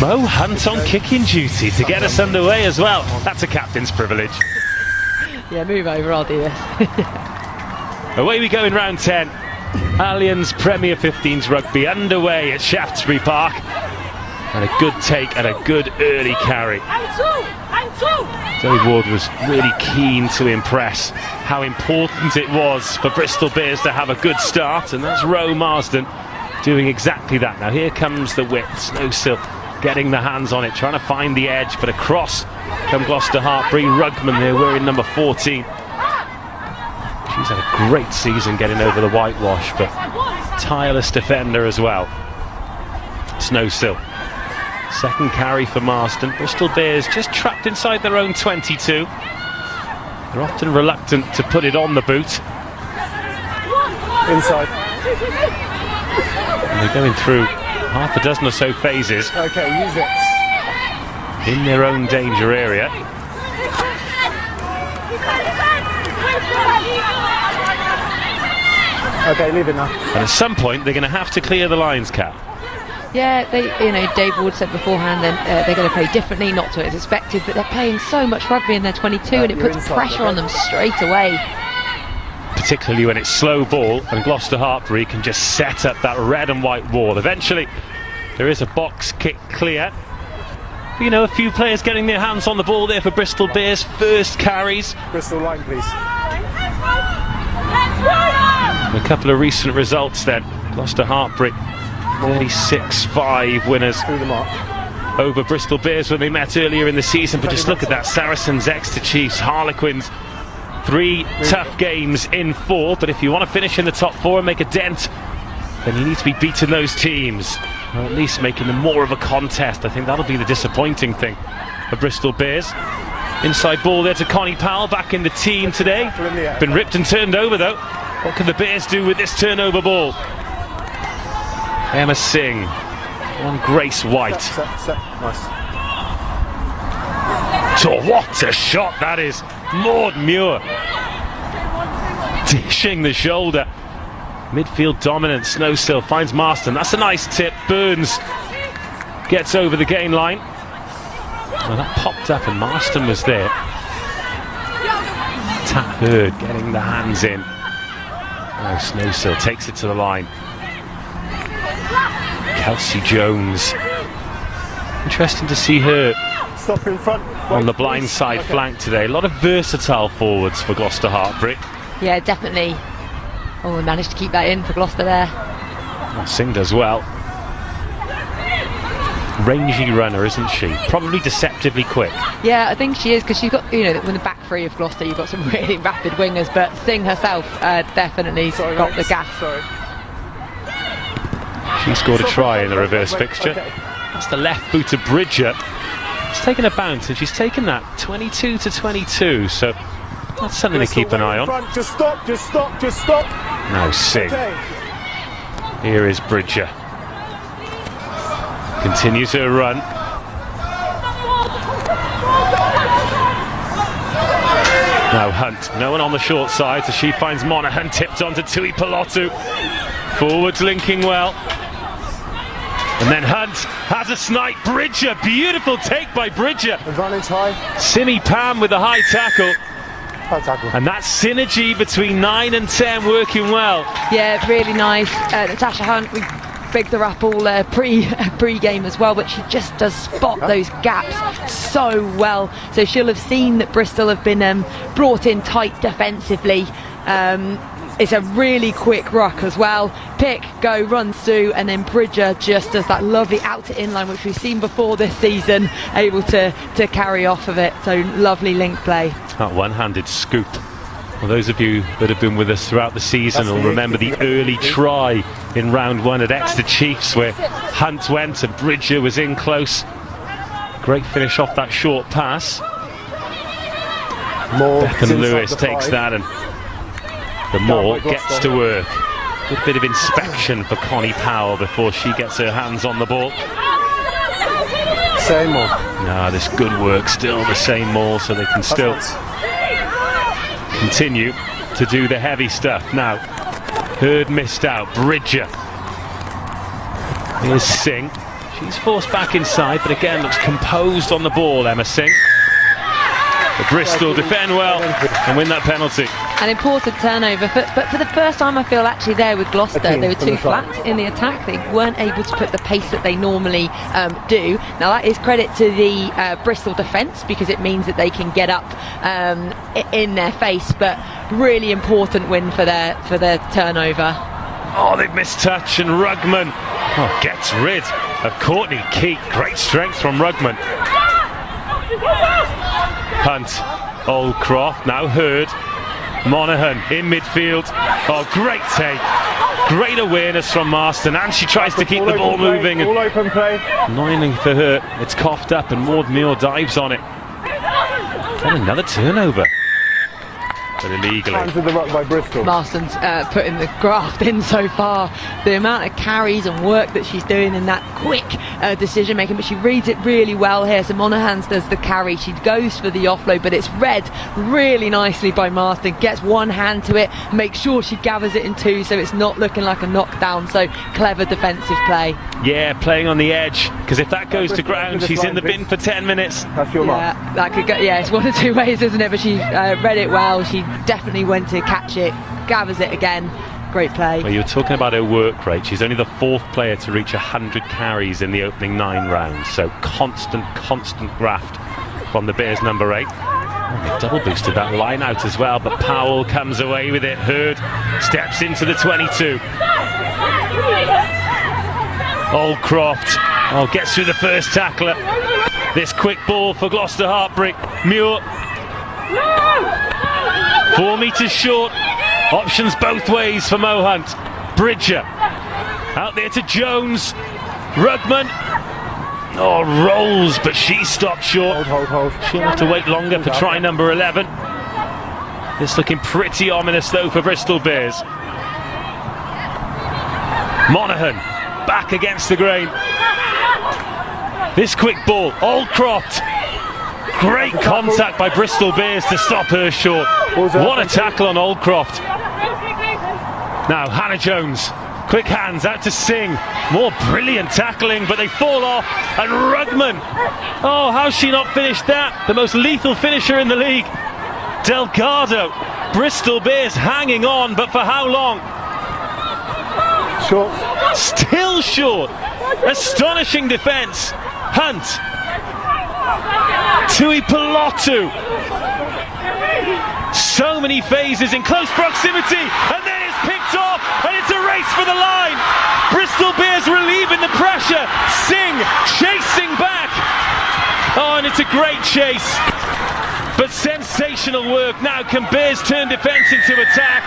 Mo Hunt on kicking duty to get us underway as well. That's a captain's privilege. Yeah, move over, I'll do this. Away we go in round 10. Allianz Premier 15s rugby underway at Shaftesbury Park. And a good take and a good early carry. Dave Ward was really keen to impress how important it was for Bristol Bears to have a good start, and that's Roe Marsden doing exactly that. Now here comes the whip. Snowsill getting the hands on it, trying to find the edge, but across come Gloucester-Hartpury. Rugman there wearing number 14. She's had a great season getting over the whitewash, but tireless defender as well. Snowsill. Second carry for Marsden. Bristol Bears just trapped inside their own 22. They're often reluctant to put it on the boot. Inside. And they're going through half a dozen or so phases. Okay, use it. In their own danger area. Okay, leave it now. And at some point they're going to have to clear the lines, Kat. Yeah, Dave Ward said beforehand they're going to play differently, not to as expected, but they're playing so much rugby in their 22 and it puts pressure on them straight away. Particularly when it's slow ball and Gloucester-Hartpury can just set up that red and white wall. Eventually there is a box kick clear. But, a few players getting their hands on the ball there for Bristol Bears. First carries. Bristol line, please. A couple of recent results then. Gloucester-Hartpury 36-5 winners over Bristol Bears when they met earlier in the season. But just look at that. Saracens, Exeter Chiefs, Harlequins. 3 tough games in 4, but if you want to finish in the top 4 and make a dent, then you need to be beating those teams, or at least making them more of a contest. I think that'll be the disappointing thing for Bristol Bears. Inside ball there to Connie Powell, back in the team today. Been ripped and turned over though. What can the Bears do with this turnover ball? Emma Singh on Grace White. Nice. Oh, what a shot that is. Maud Muir dishing the shoulder. Midfield dominant. Snowsill finds Marsden. That's a nice tip. Burns gets over the gain line. Well, that popped up and Marsden was there. Tap Hurd getting the hands in. Oh, Snowsill takes it to the line. Kelsey Jones. Interesting to see her Stop in front. on the blind side flank today. A lot of versatile forwards for Gloucester-Hartpury. Yeah, definitely. Oh, we managed to keep that in for Gloucester there. Well, Singh does well. Rangy runner, isn't she? Probably deceptively quick. Yeah, I think she is, because she's got, with the back three of Gloucester, you've got some really rapid wingers, but Singh herself definitely got the gas. She scored a try in the reverse fixture. That's the left boot of Bridger. She's taken a bounce and she's taken that 22 to 22, so that's something to keep an eye on. Just stop, just stop, just stop. Now Singh. Here is Bridger. Continues her run. Now Hunt, no one on the short side, so she finds Monaghan, tipped onto Tui Pelotu. Forwards linking well. And then Hunt has a snipe. Bridger, beautiful take by Bridger. Advantage high. Simi Pam with a high tackle. High tackle. And that synergy between 9 and 10 working well. Yeah, really nice. Natasha Hunt, we bigged her up all pre-game as well, but she just does spot those gaps so well. So she'll have seen that Bristol have been brought in tight defensively. It's a really quick ruck as well. Pick, go, runs through, and then Bridger just does that lovely out to inline, which we've seen before this season, able to carry off of it. So lovely link play. That one-handed scoop. Well, those of you that have been with us throughout the season will remember the early try in round 1 at Exeter Chiefs, where Hunt went and Bridger was in close. Great finish off that short pass. Bethan Lewis takes that, and the Moore gets to work. Good bit of inspection for Connie Powell before she gets her hands on the ball. Same Moore. No, this good work, still the same Moore, so they can still continue to do the heavy stuff. Now, Hurd missed out. Bridger. Here's Singh. She's forced back inside, but again looks composed on the ball, Emma Singh. But Bristol defend well and win that penalty. An important turnover, but for the first time I feel actually there with Gloucester, they were too flat in the attack. They weren't able to put the pace that they normally do. Now that is credit to the Bristol defence, because it means that they can get up in their face, but really important win for their turnover. Oh, they've missed touch, and Rugman gets rid of Courtney Keat. Great strength from Rugman. Hunt, Oldcroft, now Hurd, Monaghan in midfield. Oh, great take, great awareness from Marston, and she tries to keep the ball moving. All open play. Annoyingly for her, it's coughed up and Maud Muir dives on it. Then another turnover. But illegally. Hands of the ruck by Bristol. Marston's putting the graft in so far. The amount of carries and work that she's doing in that quick decision making, but she reads it really well here. So Monaghan's does the carry, she goes for the offload, but it's read really nicely by Marston. Gets one hand to it, makes sure she gathers it in two, so it's not looking like a knockdown. So clever defensive play. Yeah, playing on the edge, because if that goes to ground, she's in the bin for 10 minutes. That's your mark. That could go. Yeah, it's one of two ways, isn't it? But she read it well. She definitely went to catch it, gathers it again. Great play. Well, you were talking about her work rate. She's only the 4th player to reach 100 carries in the opening 9 rounds. So constant graft from the Bears number 8. They double boosted that line out as well, but Powell comes away with it. Hurd steps into the 22. Oldcroft gets through the first tackler. This quick ball for Gloucester-Hartpury. Muir 4 metres short. Options both ways for Mo Hunt. Bridger out there to Jones. Rugman rolls, but she stopped short. Hold. She'll have to wait longer for try number 11. It's looking pretty ominous though for Bristol Bears. Monaghan back against the grain. This quick ball, Oldcroft. Great contact by Bristol Bears to stop her short. What a tackle on Oldcroft. Now Hannah Jones, quick hands out to Singh. More brilliant tackling, but they fall off. And Rugman, how's she not finished that? The most lethal finisher in the league. Delgado, Bristol Bears hanging on, but for how long? Short. Still short. Astonishing defence. Hunt. Tui Pelotu. So many phases in close proximity, and then it's picked off, and it's a race for the line. Bristol Bears relieving the pressure. Singh chasing back. And it's a great chase. But sensational work. Now can Bears turn defence into attack?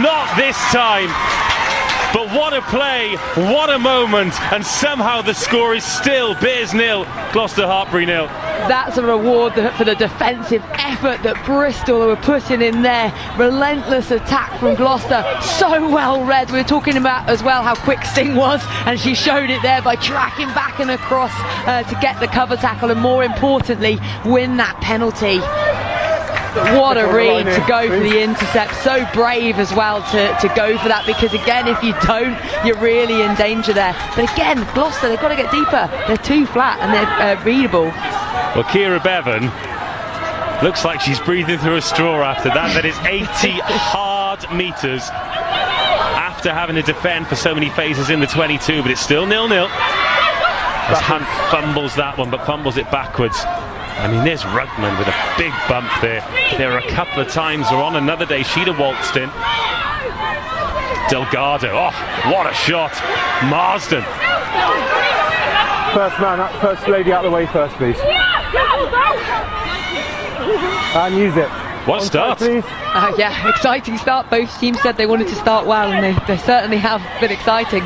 Not this time. But what a play, what a moment, and somehow the score is still Bears 0, Gloucester-Hartpury 0. That's a reward for the defensive effort that Bristol were putting in there. Relentless attack from Gloucester, so well read. We were talking about as well how quick Singh was, and she showed it there by tracking back and across to get the cover tackle, and more importantly, win that penalty. What a read to go for the intercept. So brave as well to go for that, because again, if you don't, you're really in danger there. But again, Gloucester, they've got to get deeper. They're too flat and they're readable. Well, Kira Bevan looks like she's breathing through a straw after that. That is 80 hard metres after having to defend for so many phases in the 22, but it's still 0-0. As Hunt fumbles that one, but fumbles it backwards. I mean, there's Rugman with a big bump there. There are a couple of times, or on another day, she'd have waltzed in. Delgado, what a shot. Marsden. First man up, first lady out of the way first, please. And use it. What start? Please. Yeah, exciting start. Both teams said they wanted to start well, and they certainly have been exciting.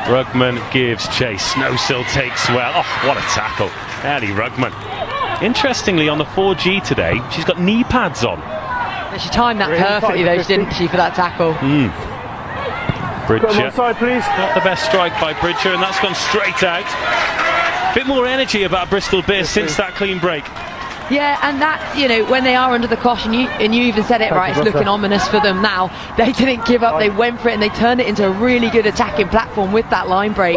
Rugman gives chase. Snowsill takes well. What a tackle. Ellie Rugman. Interestingly, on the 4G today, she's got knee pads on. And she timed that perfectly, though, didn't she, for that tackle? Bridger. Side, please. Not the best strike by Bridger, and that's gone straight out. Bit more energy about Bristol Bears since that clean break. Yeah, and that's, when they are under the cosh, and you even said it right, it's looking ominous for them now. They didn't give up, they went for it, and they turned it into a really good attacking platform with that line break.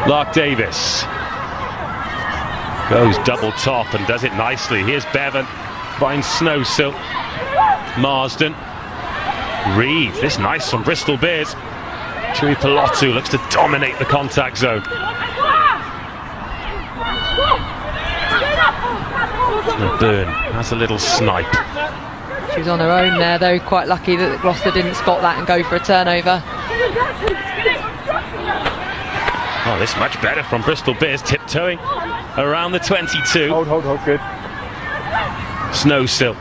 Lark Davis goes double top and does it nicely. Here's Bevan, finds Snowsill. Marsden. Reed, this nice from Bristol Bears. Tui Pelotu looks to dominate the contact zone. Byrne has a little snipe. She was on her own there though, quite lucky that Gloucester didn't spot that and go for a turnover. Oh, this much better from Bristol Bears, tiptoeing around the 22. Hold, good. Snowsill.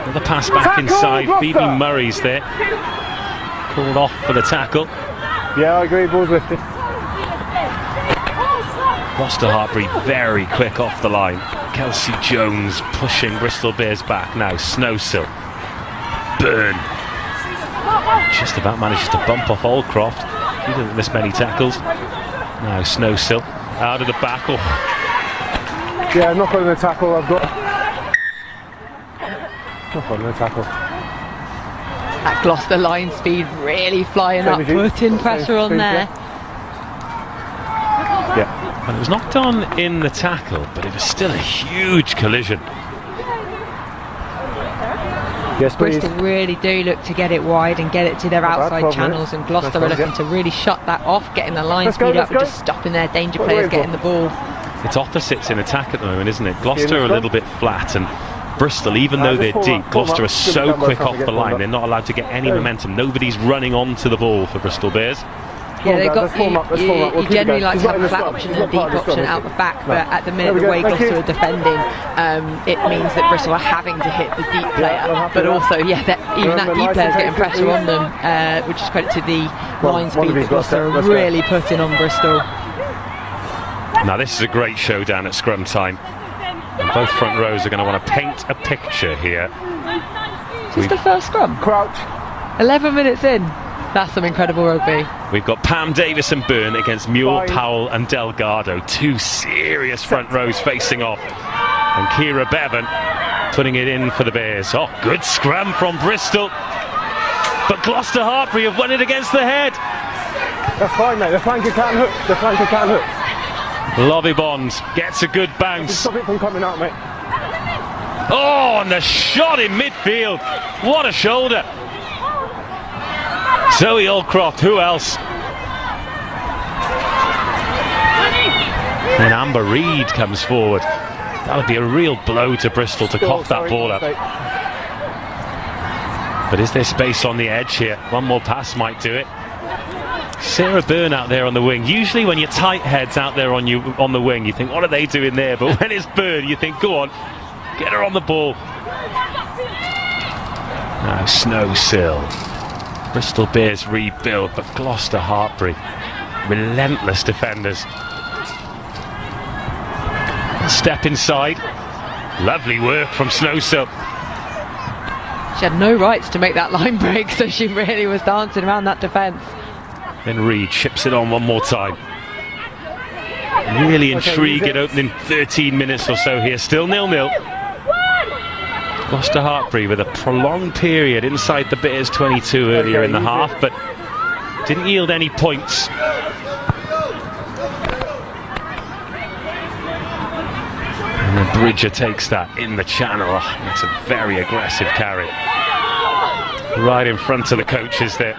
Another pass back Tackle, inside. Gloucester. Phoebe Murray's there. Called off for the tackle. Yeah, I agree, ball's lifted. Gloucester-Hartpury very quick off the line. Kelsey Jones pushing Bristol Bears back. Now Snowsill. Byrne. Just about manages to bump off Aldcroft. He didn't miss many tackles. Now Snowsill out of the back. Oh. Yeah, I'm not putting the tackle, I've got. Not putting the tackle. That Gloucester line speed really flying Same up, as you. putting pressure on there. Yeah. And it was knocked on in the tackle, but it was still a huge collision. Yes, please. Bristol really do look to get it wide and get it to their Not bad, outside 12 channels, minutes. and Gloucester Nice are looking one, to really shut that off, getting the line Let's go, speed up let's and go. just stopping their danger What are players we getting the ball. It's opposites in attack at the moment, isn't it? Gloucester are a let's go. little bit flat, and Bristol, even though just they're form deep, up, Gloucester are Give so them quick time off to the get line, formed they're up. not allowed to get any momentum. Nobody's running onto the ball for Bristol Bears. Yeah, they've got Let's form up, let's form up. We'll you keep generally going. like He's to not have in a the flat scrum. option He's and a not deep part of the option scrum, out the is he? back, but at the There minute we the go, way thank Gloucester you. are defending, it means that Bristol are having to hit the deep player, I'm happy but with also that even that Remember, deep nice player's and getting safe, pressure on them, which is credit to the line one speed of these that Gloucester Gloucester, are let's go. really putting on Bristol. Now this is a great showdown at scrum time. And both front rows are going to want to paint a picture here. Just the first scrum. Crouch. 11 minutes in. That's some incredible rugby. We've got Pam Davis and Byrne against Muir, Fine. Powell and Delgado. Two serious front rows facing off. And Kira Bevan putting it in for the Bears. Oh, good scrum from Bristol. But Gloucester-Hartpury have won it against the head. That's fine, mate. The flanker can't hook. The flanker can't hook. Lobby Bonds gets a good bounce. Stop it from coming out, mate. Oh, and the shot in midfield. What a shoulder. Zoe Aldcroft, who else? And Amber Reed comes forward. That'll be a real blow to Bristol to cough that ball up. But is there space on the edge here? One more pass might do it. Sarah Byrne out there on the wing. Usually when your tight heads out there on the wing, you think, what are they doing there? But when it's Byrne, you think, go on, get her on the ball. Now Snowsill. Bristol Bears rebuild, but Gloucester-Hartpury, relentless defenders. Step inside. Lovely work from Snowsill. She had no rights to make that line break, so she really was dancing around that defence. Then Reed chips it on one more time. Really intriguing opening 13 minutes or so here. Still 0-0. Gloucester-Hartpury with a prolonged period inside the Bears 22 earlier in the half, but didn't yield any points. And then Bridger takes that in the channel. Oh, that's a very aggressive carry. Right in front of the coaches there.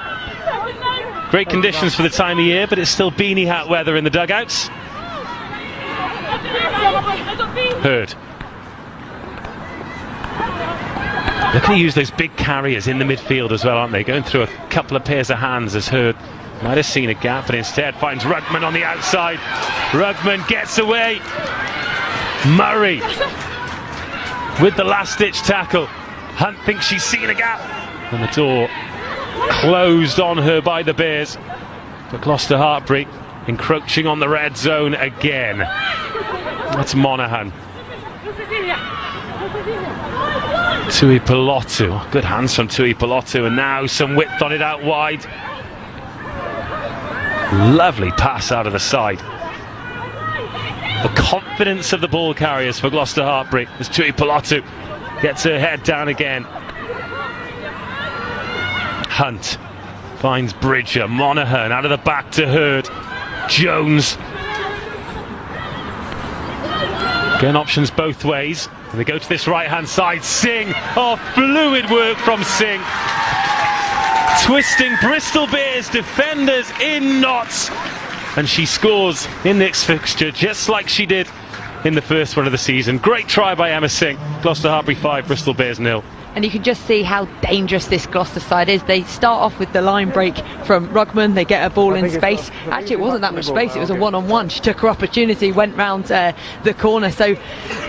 Great conditions for the time of year, but it's still beanie hat weather in the dugouts. Hurd. They're going to use those big carriers in the midfield as well, aren't they? Going through a couple of pairs of hands as Hurd might have seen a gap, but instead finds Rugman on the outside. Rugman gets away. Murray with the last-ditch tackle. Hunt thinks she's seen a gap. And the door closed on her by the Bears. But Gloucester-Hartpury encroaching on the red zone again. That's Monaghan. Tui Pelotu. Good hands from Tui Pelotu, and now some width on it out wide. Lovely pass out of the side. The confidence of the ball carriers for Gloucester-Hartpury as Tui Pelotu gets her head down again. Hunt finds Bridger. Monaghan out of the back to Hurd. Jones. Again, options both ways. And they go to this right-hand side. Singh. Oh, fluid work from Singh. Twisting Bristol Bears defenders in knots. And she scores in this fixture just like she did in the first one of the season. Great try by Emma Singh. Gloucester-Hartpury 5, Bristol Bears 0. And you can just see how dangerous this Gloucester side is. They start off with the line break from Rugman. They get a ball in space. Actually, it wasn't that much space. It was a one-on-one. She took her opportunity, went round the corner. So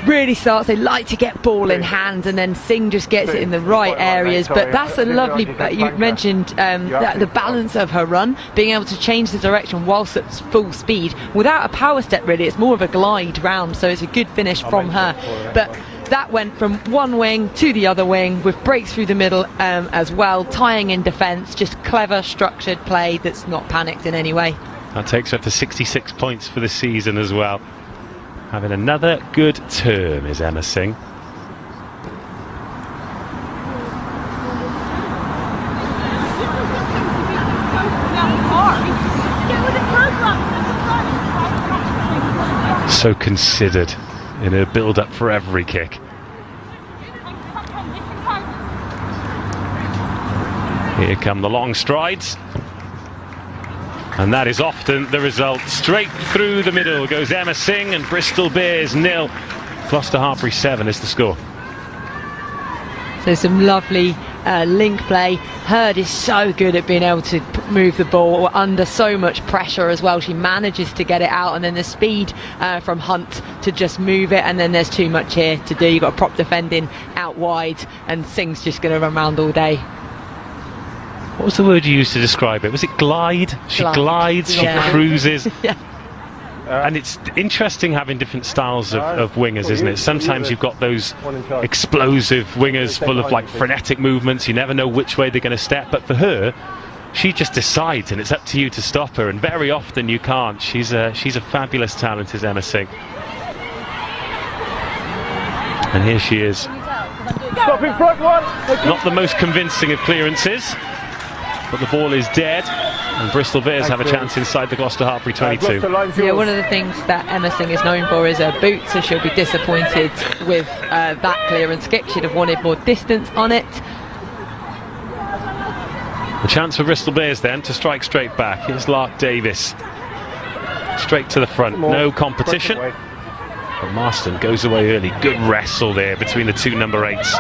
really starts. They like to get ball in hand, and then Singh just gets it in the right areas. But that's a lovely. You mentioned the balance of her run, being able to change the direction whilst at full speed without a power step. Really, it's more of a glide round. So it's a good finish from her. But that went from one wing to the other wing with breaks through the middle as well, tying in defence, just clever structured play that's not panicked in any way. That takes her up to 66 points for the season as well. Having another good term is Emma Singh. So considered in her build-up for every kick. Here come the long strides. And that is often the result. Straight through the middle goes Emma Singh, and Bristol Bears 0. Gloucester-Hartpury 7 is the score. So some lovely link play. Hurd is so good at being able to move the ball under so much pressure as well. She manages to get it out, and then the speed from Hunt to just move it, and then there's too much here to do. You've got prop defending out wide, and Singh's just going to run around all day. What was the word you used to describe it? Was it glide? She glides, she cruises. Yeah. And it's interesting having different styles of wingers, isn't it? Sometimes you've got those explosive wingers full of like frenetic movements. You never know which way they're going to step. But for her, she just decides, and it's up to you to stop her. And very often you can't. She's a fabulous talent, is Emma Singh. And here she is. Stop in front, one. Not the most convincing of clearances, but the ball is dead. And Bristol Bears have a chance inside the Gloucester-Hartpury 22. Yeah, one of the things that Emma Singh is known for is her boots, so she'll be disappointed with that clearance kick. She'd have wanted more distance on it. The chance for Bristol Bears then to strike straight back. Here's Lark Davis. Straight to the front, no competition. But Marston goes away early. Good wrestle there between the two number 8s.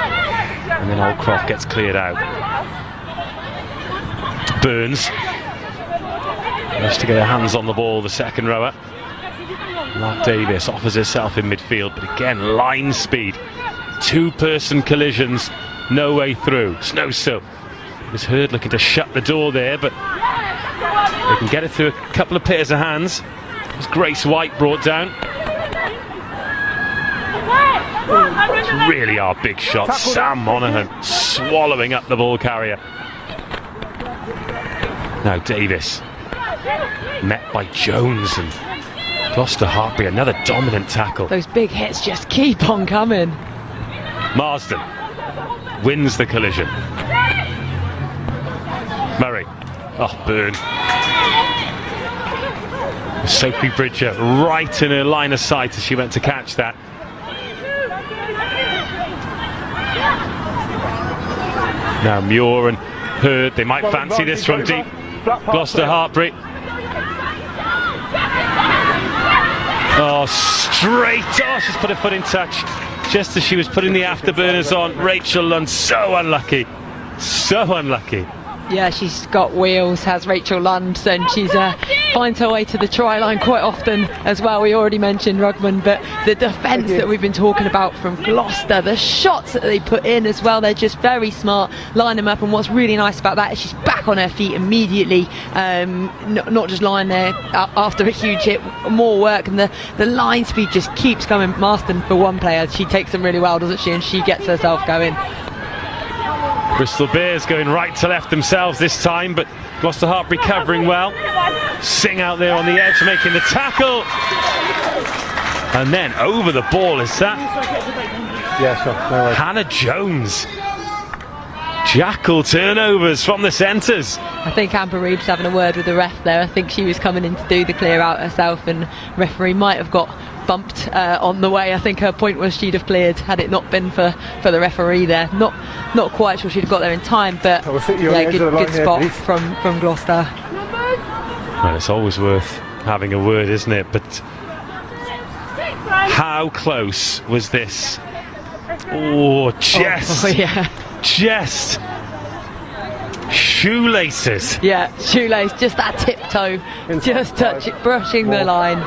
And then Oldcroft gets cleared out. Burns has to get her hands on the ball, the second rower. Lark Davis offers herself in midfield, but again, line speed. Two-person collisions, no way through. Snowsill. It was Hurd looking to shut the door there, but they can get it through a couple of pairs of hands. It was Grace White brought down. These really are big shots. Sam Monaghan swallowing up the ball carrier. Now Davis, met by Jones, and Gloucester-Hartpury, another dominant tackle. Those big hits just keep on coming. Marsden wins the collision. Murray, oh, Byrne. Sophie Bridger right in her line of sight as she went to catch that. Now Muir and Hurd, they might fancy this from deep. Gloucester-Hartpury. Oh, straight. Oh, she's put her foot in touch just as she was putting the afterburners on. Rachel Lund, so unlucky. So unlucky. Yeah, she's got wheels, has Rachel Lund, and she's finds her way to the try line quite often as well. We already mentioned Rugman, but the defence that we've been talking about from Gloucester, the shots that they put in as well, they're just very smart, line them up. And what's really nice about that is she's back on her feet immediately, not just lying there after a huge hit, more work, and the line speed just keeps coming. Marston, for one player, she takes them really well, doesn't she, and she gets herself going. Bristol Bears going right to left themselves this time, but Gloucester-Hartpury covering well. Singh out there on the edge making the tackle. And then over the ball is that? Yeah, sure. No worries. Hannah Jones. Jackal turnovers from the centres. I think Amber Reeves having a word with the ref there. I think she was coming in to do the clear out herself, and referee might have got bumped on the way. I think her point was she'd have cleared had it not been for the referee there. Not quite sure she'd have got there in time, but yeah, good spot from Gloucester. Well, it's always worth having a word, isn't it? But how close was this? Oh, just shoelaces. Yeah, shoelace, just that tiptoe, just touch it, brushing the line.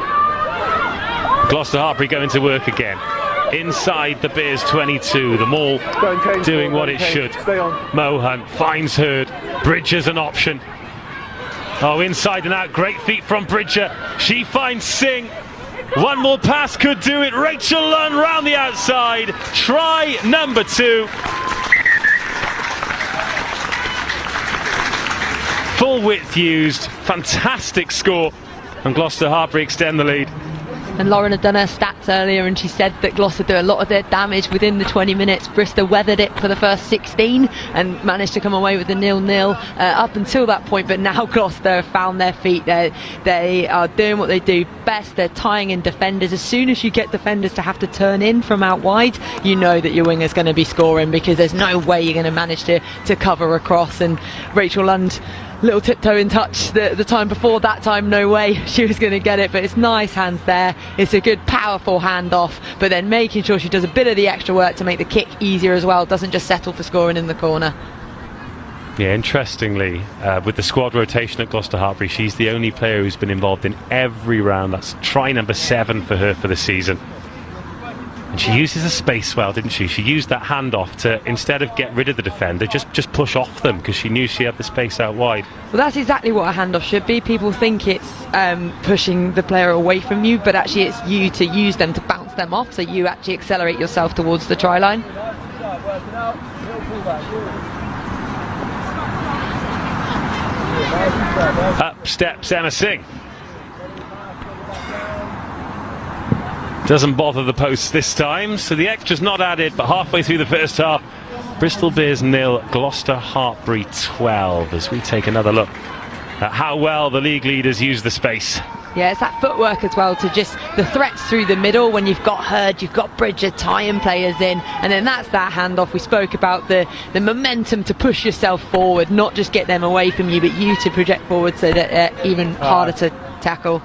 Gloucester-Hartpury going to work again. Inside the Bears 22, the Maul doing what it should. Mo Hunt finds Hurd. Bridger's an option. Oh, inside and out, great feet from Bridger. She finds Singh. One more pass could do it. Rachel Lunn round the outside. Try number 2. Full width used. Fantastic score. And Gloucester-Hartpury extend the lead. And Lauren had done her stats earlier, and she said that Gloucester do a lot of their damage within the 20 minutes. Bristol weathered it for the first 16 and managed to come away with a 0-0 up until that point. But now Gloucester have found their feet. They are doing what they do best. They're tying in defenders. As soon as you get defenders to have to turn in from out wide, you know that your winger's going to be scoring, because there's no way you're going to manage to cover across. And Rachel Lund, little tiptoe in touch the time before. That time, no way she was going to get it, but it's nice hands there. It's a good powerful handoff, but then making sure she does a bit of the extra work to make the kick easier as well, doesn't just settle for scoring in the corner. Yeah, interestingly, with the squad rotation at Gloucester-Hartpury, she's the only player who's been involved in every round. That's try number 7 for her for the season. And she uses the space well, didn't she? She used that handoff to, instead of get rid of the defender, just push off them, because she knew she had the space out wide. Well, that's exactly what a handoff should be. People think it's pushing the player away from you, but actually it's you to use them to bounce them off, so you actually accelerate yourself towards the try line. Up steps Emma Singh. Doesn't bother the posts this time, so the extra's not added. But halfway through the first half, Bristol Bears 0, Gloucester-Hartpury 12, as we take another look at how well the league leaders use the space. Yeah, it's that footwork as well, to just the threats through the middle when you've got Hurd, you've got Bridger tying players in, and then that's that handoff. We spoke about the momentum to push yourself forward, not just get them away from you, but you to project forward, so that they're even harder to tackle.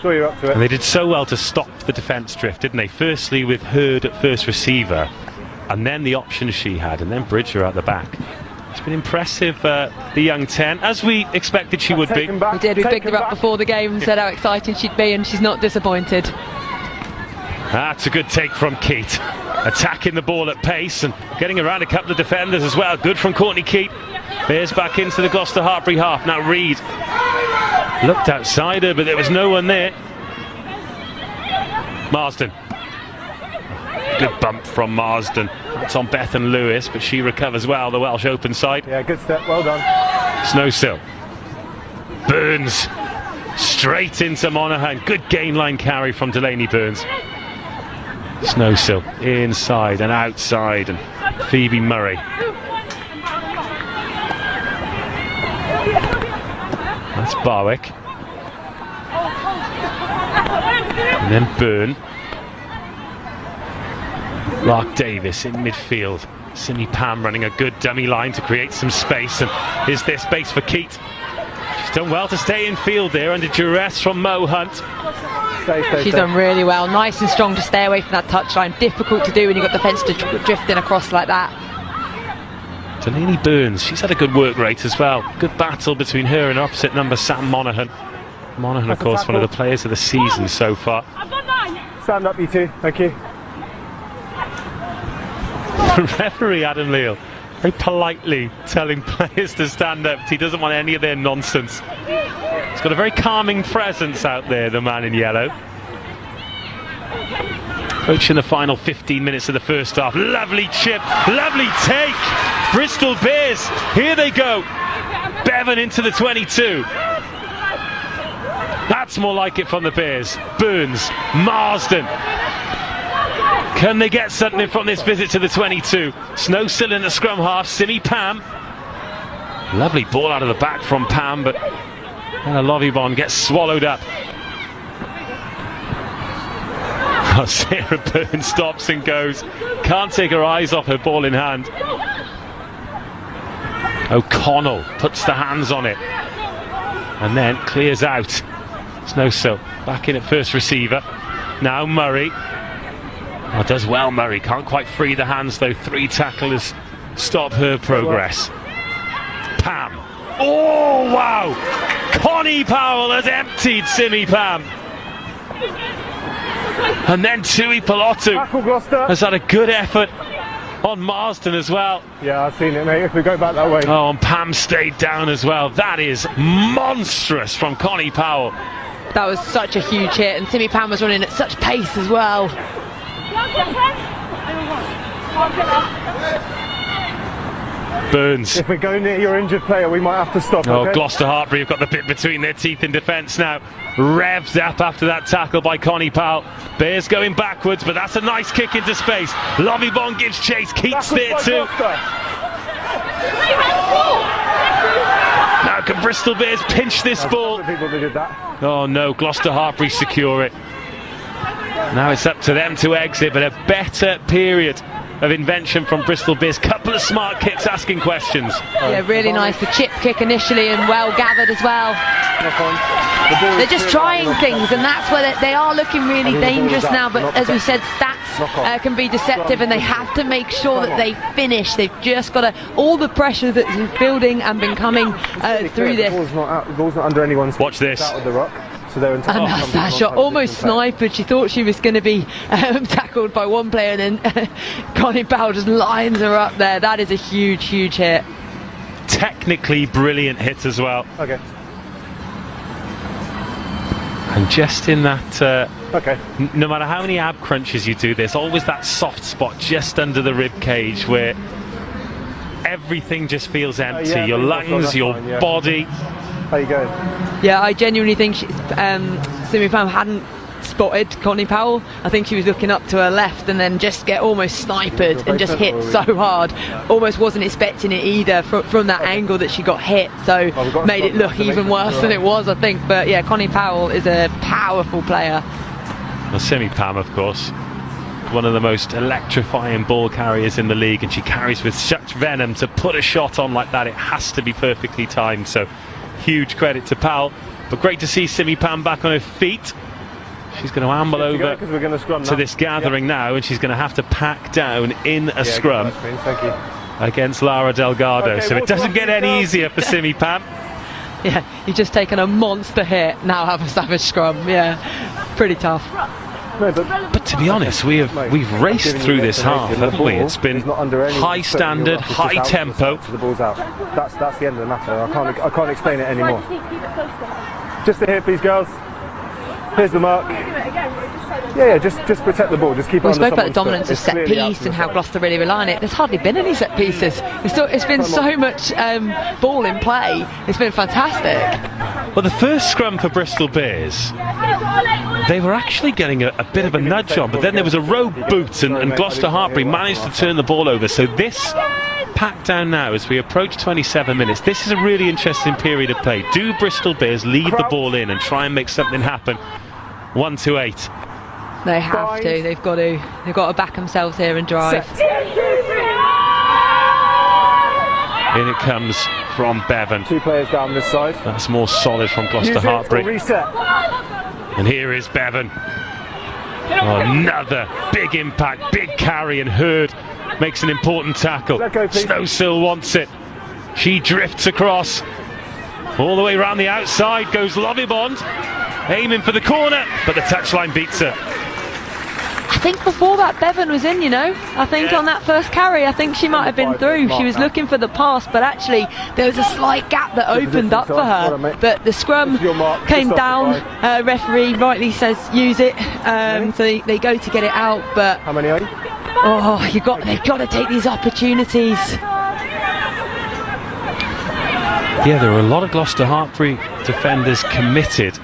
Sure, you're up to it. And they did so well to stop the defence drift, didn't they? Firstly with Hurd at first receiver, and then the options she had, and then Bridger at the back. It's been impressive, the young 10, as we expected she would be. We did. We picked her up before the game and said how excited she'd be, and she's not disappointed. That's a good take from Keat. Attacking the ball at pace and getting around a couple of defenders as well. Good from Courtney Keat. Bears back into the Gloucester-Hartpury half. Now Reed looked outside her, but there was no one there. Marsden. Good bump from Marsden. That's on Bethan Lewis, but she recovers well, the Welsh open side. Yeah, good step, well done. Snowsill. Burns. Straight into Monaghan. Good gain line carry from Delaney Burns. Snowsill inside and outside, and Phoebe Murray. That's Barwick. And then Byrne. Lark Davis in midfield. Simi Pam running a good dummy line to create some space, and is there space for Keat? She's done well to stay in field there under duress from Mo Hunt. She's done really well, nice and strong to stay away from that touchline. Difficult to do when you've got the fence to drifting across like that. Delaney Burns, she's had a good work rate as well. Good battle between her and opposite number Sam Monaghan. Monaghan, of course, one of the players of the season so far. Stand up, you two, thank you. Referee Adam Leal very politely telling players to stand up. He doesn't want any of their nonsense. He's got a very calming presence out there, the man in yellow. Approaching the final 15 minutes of the first half. Lovely chip, lovely take. Bristol Bears, here they go. Bevan into the 22. That's more like it from the Bears. Burns, Marsden. Can they get something from this visit to the 22? Snowsill in the scrum half, Simi Pam. Lovely ball out of the back from Pam, but Ella Lovibond gets swallowed up. Oh, Sarah Byrne stops and goes. Can't take her eyes off her ball in hand. O'Connell puts the hands on it and then clears out. Snowsill back in at first receiver. Now Murray. Oh, does well Murray. Can't quite free the hands though. 3 tacklers stop her progress. Pam. Oh wow! Connie Powell has emptied Simi Pam. And then Tui Pelotu has had a good effort on Marsden as well. Yeah, I've seen it, mate, if we go back that way. Oh, and Pam stayed down as well. That is monstrous from Connie Powell. That was such a huge hit, and Simi Pam was running at such pace as well. Burns. If we go near your injured player, we might have to stop. Oh, okay? Gloucester-Hartpury have got the bit between their teeth in defence now. Revs up after that tackle by Connie Powell. Bears going backwards, but that's a nice kick into space. Lovibond gives chase. Keats there too. Now can Bristol Bears pinch this ball? Oh no, Gloucester-Hartpury secure it. Now it's up to them to exit, but a better period of invention from Bristol Bears. Couple of smart kicks asking questions. Yeah, really nice. The chip kick initially and well gathered as well. They're just trying things, and that's where they are looking really dangerous now, but as we said, stats can be deceptive, and they have to make sure that they finish. They've just got to, all the pressure that's building and been coming through this. The ball's not under anyone's. Watch this. Out of the rock. So and that's that shot, almost sniped. She thought she was going to be tackled by one player, and then Connie Powell just lines her up there. That is a huge, huge hit. Technically brilliant hit as well. Okay. And just in that, okay. No matter how many ab crunches you do, there's always that soft spot just under the rib cage where everything just feels empty. Yeah, your lungs, your body. How you going? Yeah, I genuinely think Simi Pam hadn't spotted Connie Powell. I think she was looking up to her left and then just get almost sniped and just hit so hard. Almost wasn't expecting it either from that angle that she got hit, so made it look even worse than it was, I think. But yeah, Connie Powell is a powerful player. Well, Simi Pam, of course, one of the most electrifying ball carriers in the league, and she carries with such venom. To put a shot on like that, it has to be perfectly timed, so huge credit to Powell. But great to see Simi Pam back on her feet. She's going to amble over to this gathering now, and she's going to have to pack down in a scrum against Lara Delgado. So it doesn't get any easier for Simi Pam. Yeah, you've just taken a monster hit, now have a savage scrum. Yeah, pretty tough. But to be honest, we've raced through this half, haven't we? It's been high standard, high tempo. The ball's out. That's the end of the matter. I can't explain it anymore. Just to here, please, girls. Here's the mark. Yeah, just protect the ball. Just keep it. We spoke about the dominance of set piece and how Gloucester really rely on it. There's hardly been any set pieces. It's been so much ball in play. It's been fantastic. Well, the first scrum for Bristol Bears, they were actually getting a bit of a nudge on, but then there was a rogue boot, and Gloucester-Hartpury managed to turn the ball over. So this packed down now as we approach 27 minutes. This is a really interesting period of play. Do Bristol Bears leave the ball in and try and make something happen? 1-8. They have to. They've got to back themselves here and drive. In it comes from Bevan. 2 players down this side. That's more solid from Gloucester-Hartpury. Reset. And here is Bevan. Oh, another big impact, big carry, and Hurd makes an important tackle. Snowsill wants it. She drifts across. All the way around the outside goes Lovibond, aiming for the corner, but the touchline beats her. I think before that Bevan was in, I think on that first carry, I think she might have been through. She was looking for the pass, but actually there was a slight gap that opened up for her. But the scrum came down, referee rightly says use it, so they go to get it out. But how many are you? Oh, they've got to take these opportunities. Yeah, there are a lot of Gloucester-Hartpury defenders committed.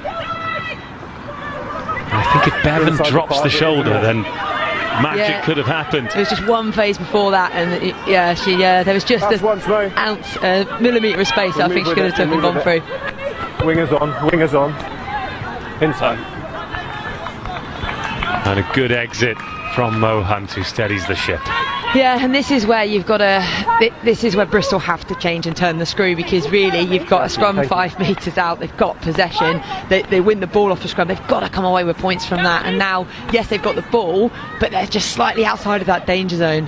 I think if Bevan drops the shoulder, then magic could have happened. There was just one phase before that, and there was just That's once, no. millimetre of space. I think she could have took and gone through. Wingers on. Inside. And a good exit from Mo Hunt, who steadies the ship. Yeah, and this is where you've got to. This is where Bristol have to change and turn the screw, because really you've got a scrum 5 metres out. They've got possession. They win the ball off the scrum. They've got to come away with points from that. And now, yes, they've got the ball, but they're just slightly outside of that danger zone.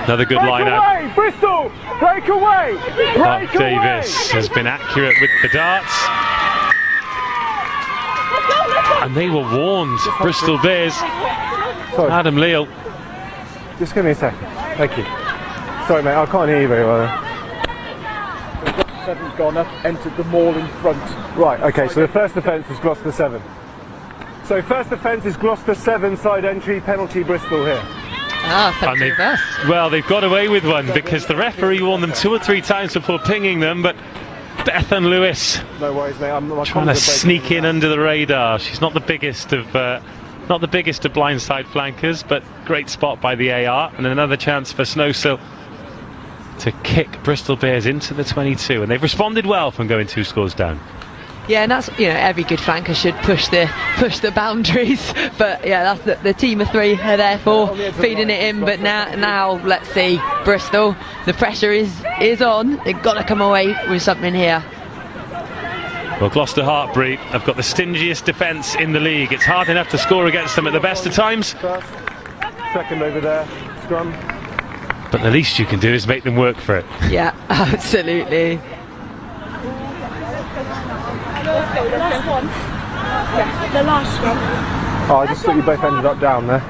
Another good line out. Bristol, break away. Mark Davis has been accurate with the darts. And they were warned, Bristol Bears. Sorry. Adam Leal. Just give me a second. Thank you. Sorry, mate, I can't hear you very well. Seven's gone up, entered the maul in front. Right, okay, so the first offence is Gloucester 7. So first offence is Gloucester 7, side entry, penalty Bristol here. Well, they've got away with one, because the referee warned them 2 or 3 times before pinging them, but Bethan Lewis no worries, mate. I'm trying to sneak in under the radar. She's not the biggest of blindside flankers, but great spot by the AR, and another chance for Snowsill to kick Bristol Bears into the 22, and they've responded well from going 2 scores down. Yeah, and that's, every good flanker should push the boundaries. But yeah, that's the team of 3 are there for feeding it in. But now let's see, Bristol. The pressure is on. They've got to come away with something here. Well, Gloucester-Hartpury have got the stingiest defence in the league. It's hard enough to score against them at the best of times. First, second over there, scrum. But the least you can do is make them work for it. Yeah, absolutely. The last scrum. Oh, I just thought you both ended up down there.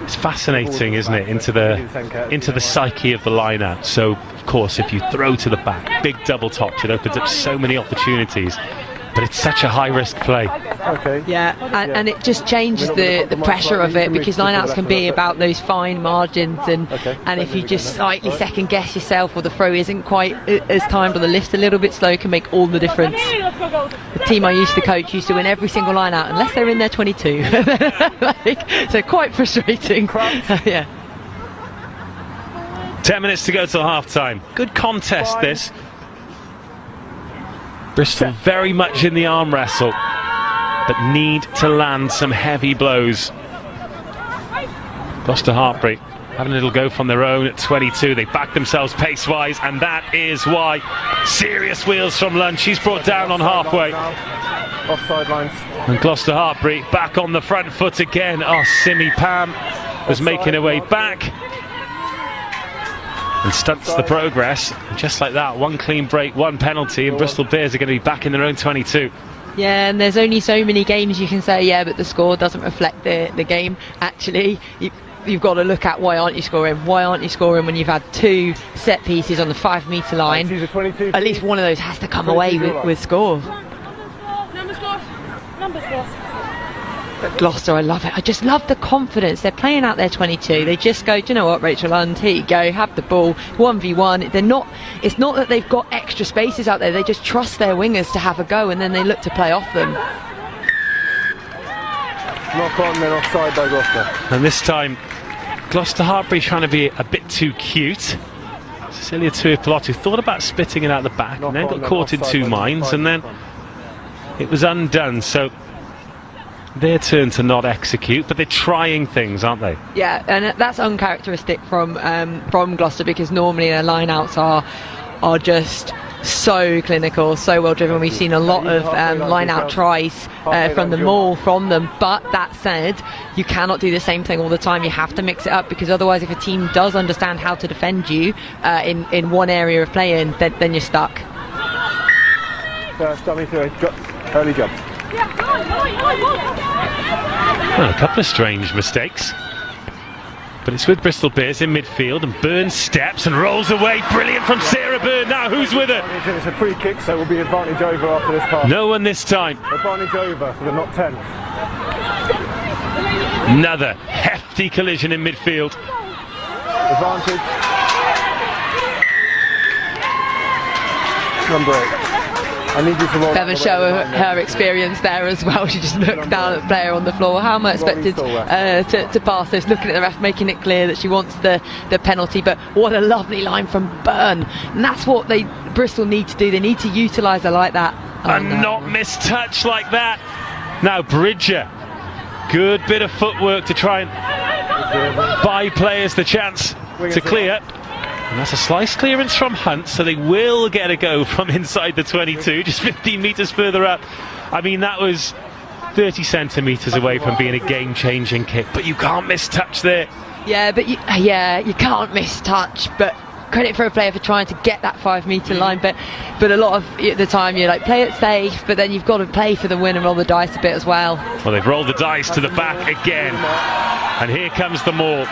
It's fascinating, isn't it, into the psyche of the line-out. So, of course, if you throw to the back, big double tops, it opens up so many opportunities. But it's such a high-risk play. Okay. Yeah, and it just changes the pressure of it, because line-outs can be about those fine margins, and if you just slightly second-guess yourself, or the throw isn't quite as timed, or the lift's a little bit slow, can make all the difference. The team I used to coach used to win every single line-out, unless they're in their 22. So quite frustrating. Yeah. 10 minutes to go till half-time. Good contest, this. Bristol very much in the arm wrestle, but need to land some heavy blows. Gloucester-Hartpury having a little go from their own at 22. They back themselves pace-wise, and that is why. Serious wheels from Lunn. She's brought down on halfway. Offside lines. And Gloucester-Hartpury back on the front foot again. Oh, Simi Pam was making her way back and stunts the progress. And just like that, 1 clean break, 1 penalty, and Bristol Bears are going to be back in their own 22. Yeah, and there's only so many games you can say, yeah, but the score doesn't reflect the game. Actually, you've got to look at why aren't you scoring? Why aren't you scoring when you've had 2 set pieces on the 5 metre line? At least one of those has to come away with score. Numbers, But Gloucester, I love it. I just love the confidence. They're playing out their 22. They just go, do you know what, Rachel Lund, here you go, have the ball, 1v1. It's not that they've got extra spaces out there. They just trust their wingers to have a go, and then they look to play off them. Knock on, then offside by Gloucester. And this time, Gloucester-Hartpury trying to be a bit too cute. Cecilia Tuipulotu thought about spitting it out the back, and then got caught in 2 minds, and then it was undone. So their turn to not execute, but they're trying things, aren't they? Yeah, and that's uncharacteristic from Gloucester, because normally their line-outs are just so clinical, so well driven. We've seen a lot of line-out tries from the maul from them, but that said, you cannot do the same thing all the time. You have to mix it up, because otherwise, if a team does understand how to defend you in one area of playing, then you're stuck. First dummy through, early jump. Well, a couple of strange mistakes, but it's with Bristol Bears in midfield, and Byrne steps and rolls away. Brilliant from Sarah Byrne. Now who's with her? It's a free kick, so it will be advantage over after this pass. No one this time. Advantage over for the not 10. Another hefty collision in midfield. Advantage. Number 8. I need you to roll. Bevan show her experience there as well. She just looked down at the player on the floor. How am I expected to pass this? Looking at the ref, making it clear that she wants the penalty. But what a lovely line from Byrne. And that's what Bristol need to do. They need to utilise her like that. Not miss touch like that. Now Bridger, good bit of footwork to try and buy players the chance to clear. And that's a slice clearance from Hunt, so they will get a go from inside the 22, just 15 metres further up. I mean, that was 30 centimetres away from being a game-changing kick, but you can't miss touch there. Yeah, but you can't miss touch, but credit for a player for trying to get that 5 metre line, but a lot of the time you're like, play it safe, but then you've got to play for the win and roll the dice a bit as well. Well, they've rolled the dice to the back again, and here comes the maul.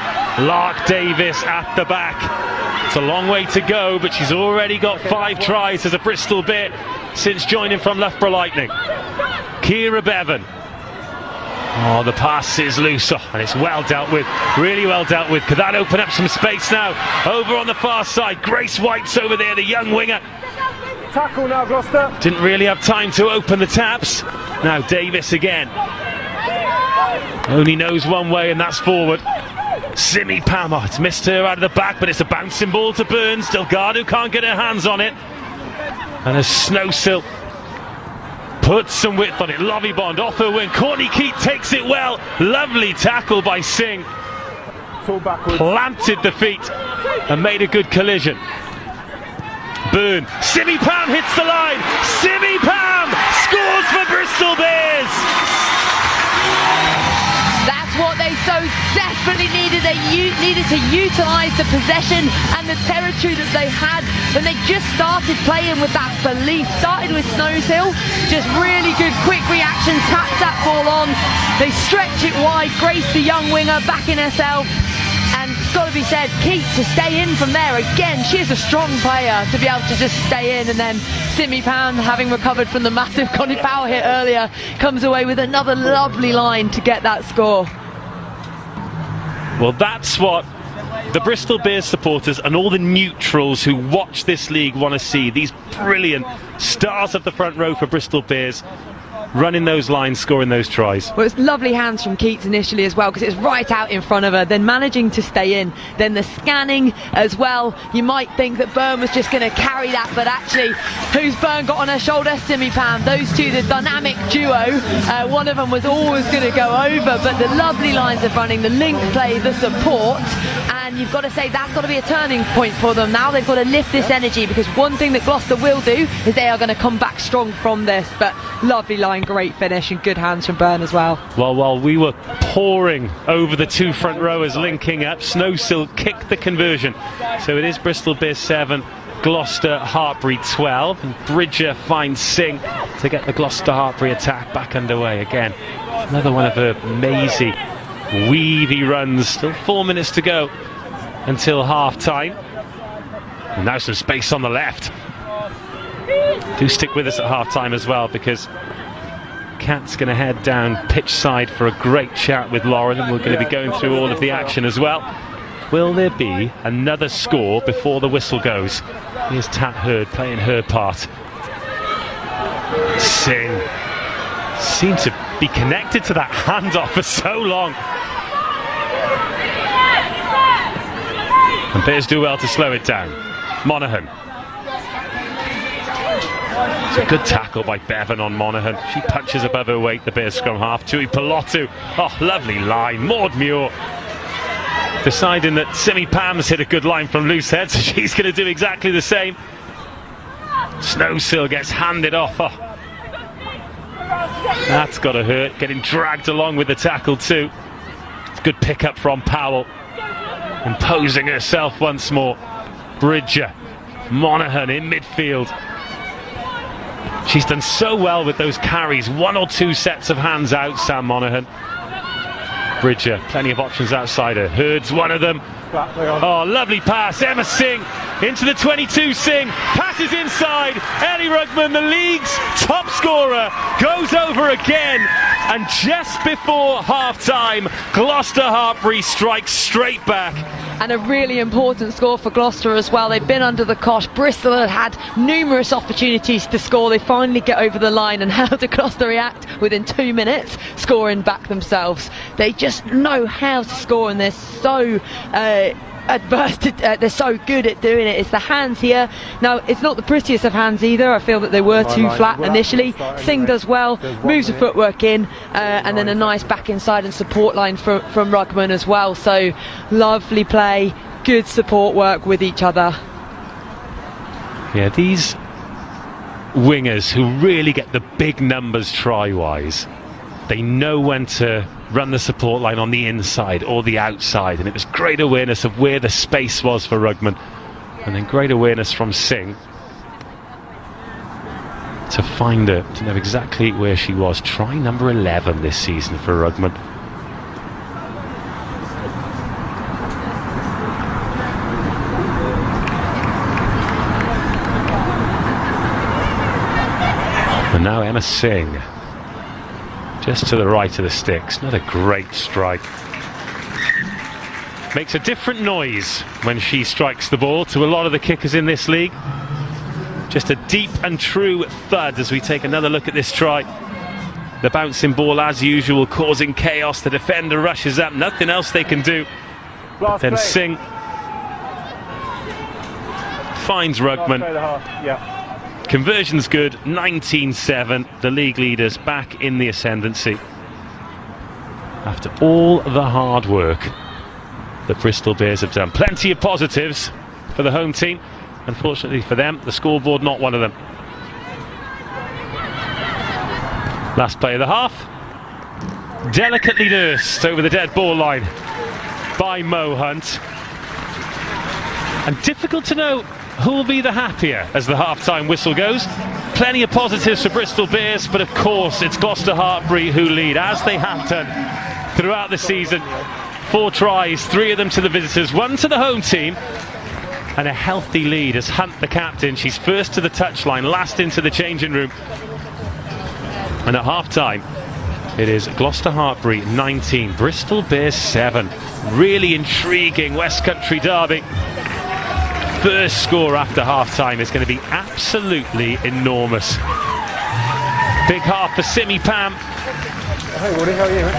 Lark Davis at the back. It's a long way to go, but she's already got 5 tries as a Bristol bit since joining from Loughborough Lightning. Kira Bevan. Oh, the pass is loose, and it's well dealt with, really well dealt with. Could that open up some space now? Over on the far side, Grace White's over there, the young winger. Tackle now, Gloucester. Didn't really have time to open the taps. Now Davis again. Only knows one way, and that's forward. Simi Pammer, it's missed her out of the back, but it's a bouncing ball to Burns. Delgado can't get her hands on it. And a Snowsill puts some width on it. Lovey Bond off her wing. Courtney Keat takes it well. Lovely tackle by Singh. Planted the feet and made a good collision. Burn. Simi Pam hits the line. Simi Pam scores for Bristol Bears. That's what they so desperately needed. They needed to utilise the possession and the territory that they had when they just started playing with that belief. Started with Snowsill, just really good quick reaction, taps that ball on. They stretch it wide. Grace, the young winger, backing herself. And it's got to be said, Keat to stay in from there again. She is a strong player to be able to just stay in, and then Simi Pan, having recovered from the massive Connie Powell hit earlier, comes away with another lovely line to get that score. Well, that's what the Bristol Bears supporters and all the neutrals who watch this league want to see. These brilliant stars of the front row for Bristol Bears, running those lines, scoring those tries. Well, it's lovely hands from Keats initially as well, because it's right out in front of her, then managing to stay in, then the scanning as well. You might think that Byrne was just going to carry that, but actually, who's Byrne got on her shoulder? Simi Pam. Those two, the dynamic duo, one of them was always going to go over, but the lovely lines of running, the link play, the support, and you've got to say that's got to be a turning point for them. Now they've got to lift this energy, because one thing that Gloucester will do is they are going to come back strong from this, but lovely line, great finish, and good hands from Byrne as well. Well, while we were pouring over the two front rowers linking up, Snowsill kicked the conversion. So it is Bristol Bears 7, Gloucester-Hartpury 12, and Bridger finds Singh to get the Gloucester-Hartpury attack back underway again. Another one of her mazy, weavy runs. Still 4 minutes to go until half-time. And now some space on the left. Do stick with us at half-time as well, because Kat's going to head down pitch side for a great chat with Lauren, and we're going to be going through all of the action as well. Will there be another score before the whistle goes? Here's Tat Hurd playing her part. Singh seemed to be connected to that handoff for so long. And Bears do well to slow it down. Monaghan. It's a good tackle by Bevan on Monaghan. She punches above her weight, the Bears scrum half. Tui Pelotu. Oh, lovely line. Maud Muir deciding that Simi Pam's hit a good line from loose head, so she's going to do exactly the same. Snowsill gets handed off. Oh. That's got to hurt. Getting dragged along with the tackle too. It's a good pick-up from Powell. Imposing herself once more. Bridger. Monaghan in midfield. She's done so well with those carries. 1 or 2 sets of hands out, Sam Monaghan. Bridger, plenty of options outside her. Hurd's one of them. Oh, lovely pass. Emma Singh into the 22. Singh passes inside. Ellie Rugman, the league's top scorer, goes over again. And just before half-time, Gloucester-Hartpury strikes straight back. and a really important score for Gloucester as well. They've been under the cosh. Bristol had numerous opportunities to score. They finally get over the line, and how did Gloucester react? Within 2 minutes, scoring back themselves. They just know how to score, and they're so they're so good at doing it. It's the hands here. Now, it's not the prettiest of hands either. I feel that they were too flat initially. Singh does well, moves the footwork in, and then a nice back inside and support line from Rugman as well. So lovely play, good support work with each other. Yeah, these wingers who really get the big numbers try-wise, they know when to run the support line on the inside or the outside, and it was great awareness of where the space was for Rugman, and then great awareness from Singh to find her, to know exactly where she was. Try number 11 this season for Rugman. And now Emma Singh, just to the right of the sticks. Another great strike. Makes a different noise when she strikes the ball to a lot of the kickers in this league. Just a deep and true thud as we take another look at this try. The bouncing ball as usual causing chaos. The defender rushes up, nothing else they can do. Then Singh finds Rugman. Conversion's good, 19-7. The league leaders back in the ascendancy after all the hard work that Bristol Bears have done. Plenty of positives for the home team. Unfortunately for them, the scoreboard not one of them. Last play of the half. Delicately nursed over the dead ball line by Mo Hunt. And difficult to know who will be the happier as the half-time whistle goes. Plenty of positives for Bristol Bears, but of course it's Gloucester-Hartpury who lead, as they have done throughout the season. 4 tries, 3 of them to the visitors, 1 to the home team, and a healthy lead as Hunt, the captain, she's first to the touchline, last into the changing room. And at half-time, it is Gloucester-Hartpury 19, Bristol Bears 7. Really intriguing West Country derby. First score after half-time is going to be absolutely enormous. Big half for Simi Pam. Hey Woody, how are you, mate?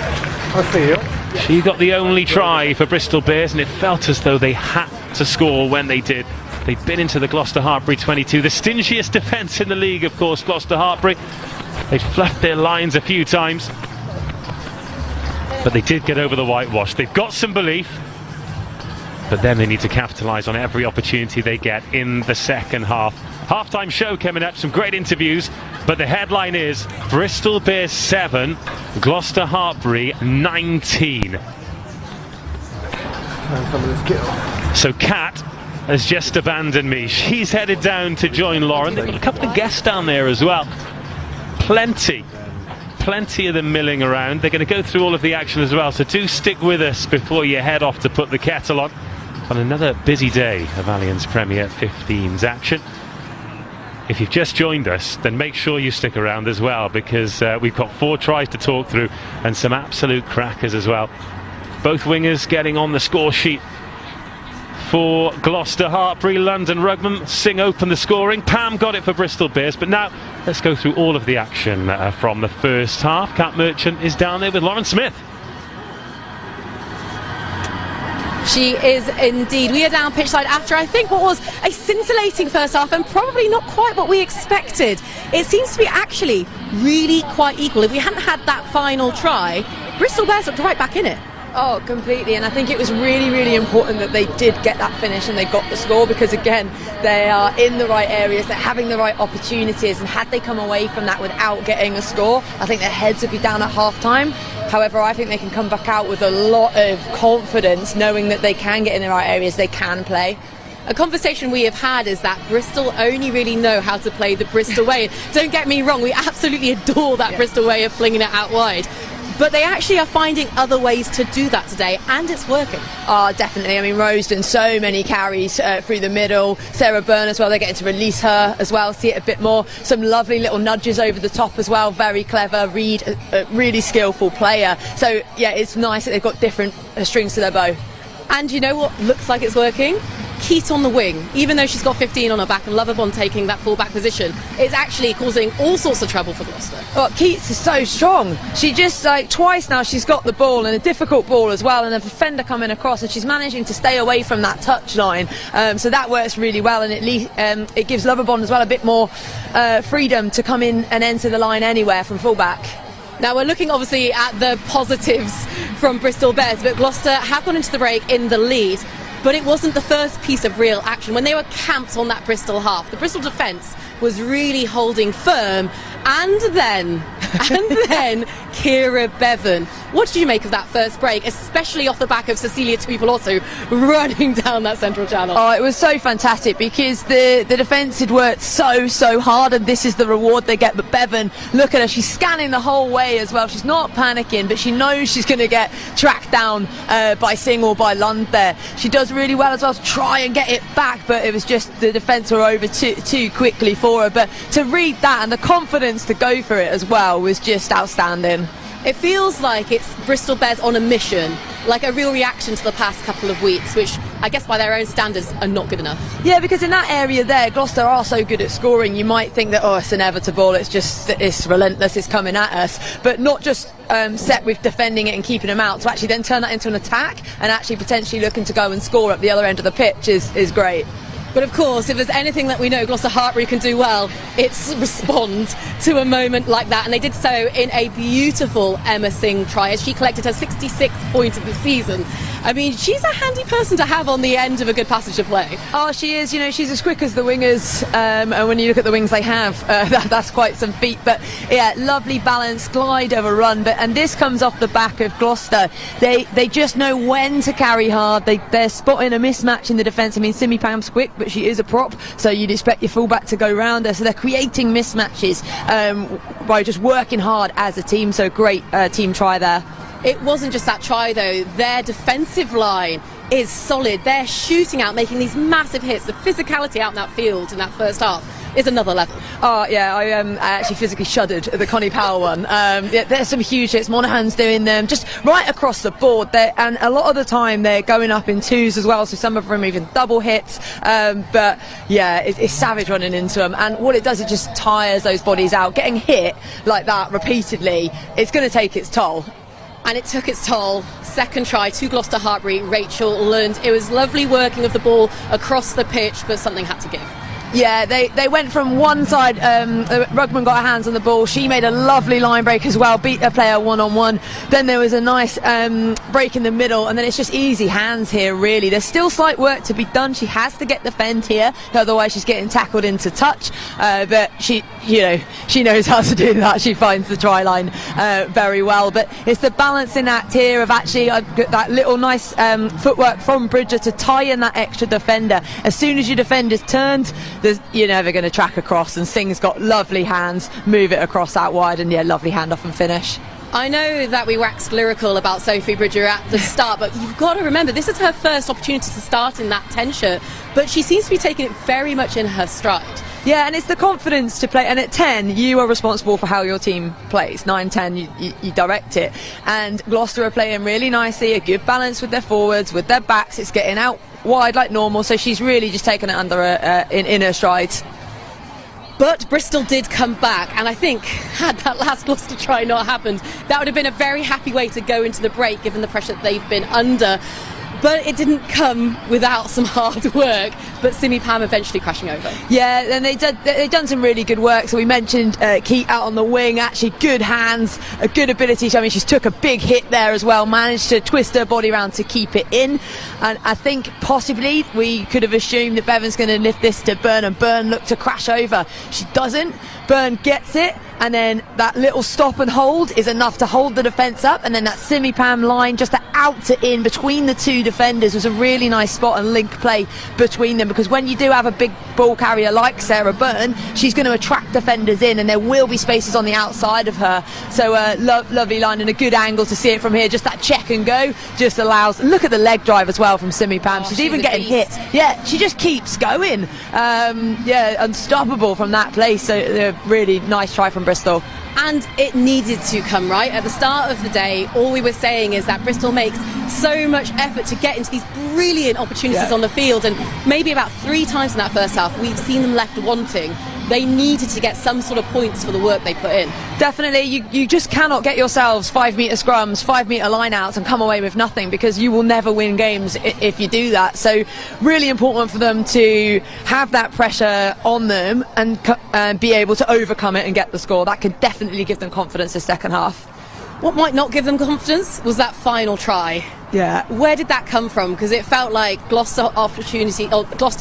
I'll see you. She got the only try for Bristol Bears, and it felt as though they had to score when they did. They've been into the Gloucester-Hartpury 22. The stingiest defence in the league, of course, Gloucester-Hartpury. They've fluffed their lines a few times, but they did get over the whitewash. They've got some belief, but then they need to capitalise on every opportunity they get in the second half. Half-time show coming up, some great interviews, but the headline is Bristol Bears 7, Gloucester-Hartpury 19. So Kat has just abandoned me. She's headed down to join Lauren. They've got a couple of guests down there as well. Plenty of them milling around. They're going to go through all of the action as well, so do stick with us before you head off to put the kettle on another busy day of Allianz Premier 15's action. If you've just joined us, then make sure you stick around as well, because we've got 4 tries to talk through and some absolute crackers as well. Both wingers getting on the score sheet for Gloucester-Hartpury. London Rugman, Singh opened the scoring. Pam got it for Bristol Bears. But now let's go through all of the action from the first half. Kat Merchant is down there with Lauren Smith. She is indeed. We are down pitch side after I think what was a scintillating first half, and probably not quite what we expected. It seems to be actually really quite equal. If we hadn't had that final try, Bristol Bears looked right back in it. Oh, completely, and I think it was really, really important that they did get that finish and they got the score, because again, they are in the right areas, they're having the right opportunities, and had they come away from that without getting a score, I think their heads would be down at half-time. However, I think they can come back out with a lot of confidence, knowing that they can get in the right areas, they can play. A conversation we have had is that Bristol only really know how to play the Bristol way. Don't get me wrong, we absolutely adore that Bristol way of flinging it out wide. But they actually are finding other ways to do that today, and it's working. Oh, definitely. I mean, Rose done so many carries through the middle. Sarah Byrne as well, they're getting to release her as well, see it a bit more. Some lovely little nudges over the top as well. Very clever. Reed, a really skillful player. So, yeah, it's nice that they've got different strings to their bow. And you know what looks like it's working? Keat on the wing, even though she's got 15 on her back and Loverbond taking that full back position, it's actually causing all sorts of trouble for Gloucester. Oh, Keats is so strong. She just, twice now she's got the ball, and a difficult ball as well, and a defender coming across, and she's managing to stay away from that touch line. So that works really well, and it gives Loverbond as well a bit more freedom to come in and enter the line anywhere from full-back. Now we're looking obviously at the positives from Bristol Bears, but Gloucester have gone into the break in the lead. But it wasn't the first piece of real action. When they were camped on that Bristol half, the Bristol defence was really holding firm. And then Kira Bevan. What did you make of that first break, especially off the back of Cecilia Tuipulotu running down that central channel? Oh, it was so fantastic because the defence had worked so hard, and this is the reward they get. But Bevan, look at her, she's scanning the whole way as well. She's not panicking, but she knows she's going to get tracked down by Singh or by Lund there. She does really well as well to try and get it back, but it was just the defence were over too quickly for her. But to read that and the confidence to go for it as well was just outstanding. It feels like it's Bristol Bears on a mission, like a real reaction to the past couple of weeks, which I guess by their own standards are not good enough. Yeah, because in that area there, Gloucester are so good at scoring, you might think that, oh, it's inevitable, it's relentless, it's coming at us, but not just set with defending it and keeping them out, to actually then turn that into an attack and actually potentially looking to go and score up the other end of the pitch is great. But of course, if there's anything that we know Gloucester-Hartpury can do well, it's respond to a moment like that. And they did so in a beautiful Emma Singh try as she collected her 66th point of the season. I mean, she's a handy person to have on the end of a good passage of play. Oh, she is. You know, she's as quick as the wingers. And when you look at the wings they have, that's quite some feat. But yeah, lovely balance, glide over run. And this comes off the back of Gloucester. They just know when to carry hard. They're spotting a mismatch in the defence. I mean, Simi Pam's quick, but she is a prop, so you'd expect your fullback to go round her. So they're creating mismatches by just working hard as a team. So great team try there. It wasn't just that try though, their defensive line is solid. They're shooting out, making these massive hits. The physicality out in that field in that first half is another level. Oh yeah, I actually physically shuddered at the Connie Powell one. Yeah, there's some huge hits. Monaghan's doing them just right across the board. And a lot of the time they're going up in twos as well, so some of them even double hits. But yeah, it's savage running into them. And what it does, it just tires those bodies out. Getting hit like that repeatedly, it's going to take its toll. And it took its toll. Second try to Gloucester-Hartpury, Rachel Lund. It was lovely working of the ball across the pitch, but something had to give. Yeah, they went from one side, Rugman got her hands on the ball, she made a lovely line break as well, beat a player one-on-one, then there was a nice break in the middle, and then it's just easy hands here really. There's still slight work to be done. She has to get the fend here, otherwise she's getting tackled into touch, but she knows how to do that. She finds the try line very well, but it's the balancing act here of actually that little nice footwork from Bridger to tie in that extra defender. As soon as your defender's turned, you're never going to track across, and Singh's got lovely hands, move it across out wide, and yeah, lovely handoff and finish. I know that we waxed lyrical about Sophie Bridger at the start, but you've got to remember this is her first opportunity to start in that 10 shirt, but she seems to be taking it very much in her stride. Yeah, and it's the confidence to play, and at 10 you are responsible for how your team plays. 9-10 you direct it, and Gloucester are playing really nicely, a good balance with their forwards, with their backs. It's getting out wide like normal, so she's really just taken it under in her strides. But Bristol did come back, and I think had that last Gloucester try not happened, that would have been a very happy way to go into the break given the pressure that they've been under. But it didn't come without some hard work, but Simi Pam eventually crashing over. Yeah, and they've done some really good work. So we mentioned Keat out on the wing, actually good hands, a good ability. I mean, she's took a big hit there as well, managed to twist her body around to keep it in. And I think possibly we could have assumed that Bevan's going to lift this to Byrne, and Byrne looked to crash over. She doesn't. Byrne gets it, and then that little stop and hold is enough to hold the defence up, and then that Simi Pam line just out to in between the two defenders was a really nice spot and link play between them, because when you do have a big ball carrier like Sarah Byrne, she's going to attract defenders in, and there will be spaces on the outside of her. So lovely line and a good angle to see it from here. Just that check and go just allows. Look at the leg drive as well from Simi Pam. She's even getting hit. Yeah, she just keeps going. Yeah, unstoppable from that place. So really nice try from Bristol. and it needed to come, right? At the start of the day, all we were saying is that Bristol makes so much effort to get into these brilliant opportunities on the field, and maybe about 3 times in that first half we've seen them left wanting. They needed to get some sort of points for the work they put in. Definitely, you just cannot get yourselves 5-metre scrums, 5-metre line-outs and come away with nothing, because you will never win games if you do that. So really important for them to have that pressure on them and be able to overcome it and get the score. That could definitely give them confidence this second half. What might not give them confidence was that final try. Yeah. Where did that come from? Because it felt like Gloucester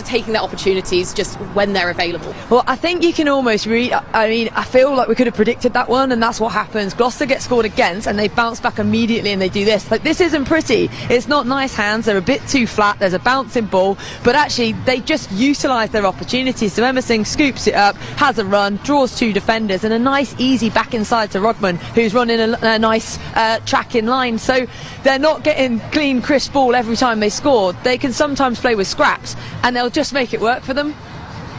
taking their opportunities just when they're available. Well, I think you can almost read. I mean, I feel like we could have predicted that one, and that's what happens. Gloucester get scored against, and they bounce back immediately, and they do this. Like, this isn't pretty. It's not nice hands. They're a bit too flat. There's a bouncing ball, but actually they just utilise their opportunities. So Emerson scoops it up, has a run, draws 2 defenders, and a nice easy back inside to Rodman, who's running a nice track in line. So they're not getting clean, crisp ball every time they score. They can sometimes play with scraps, and they'll just make it work for them.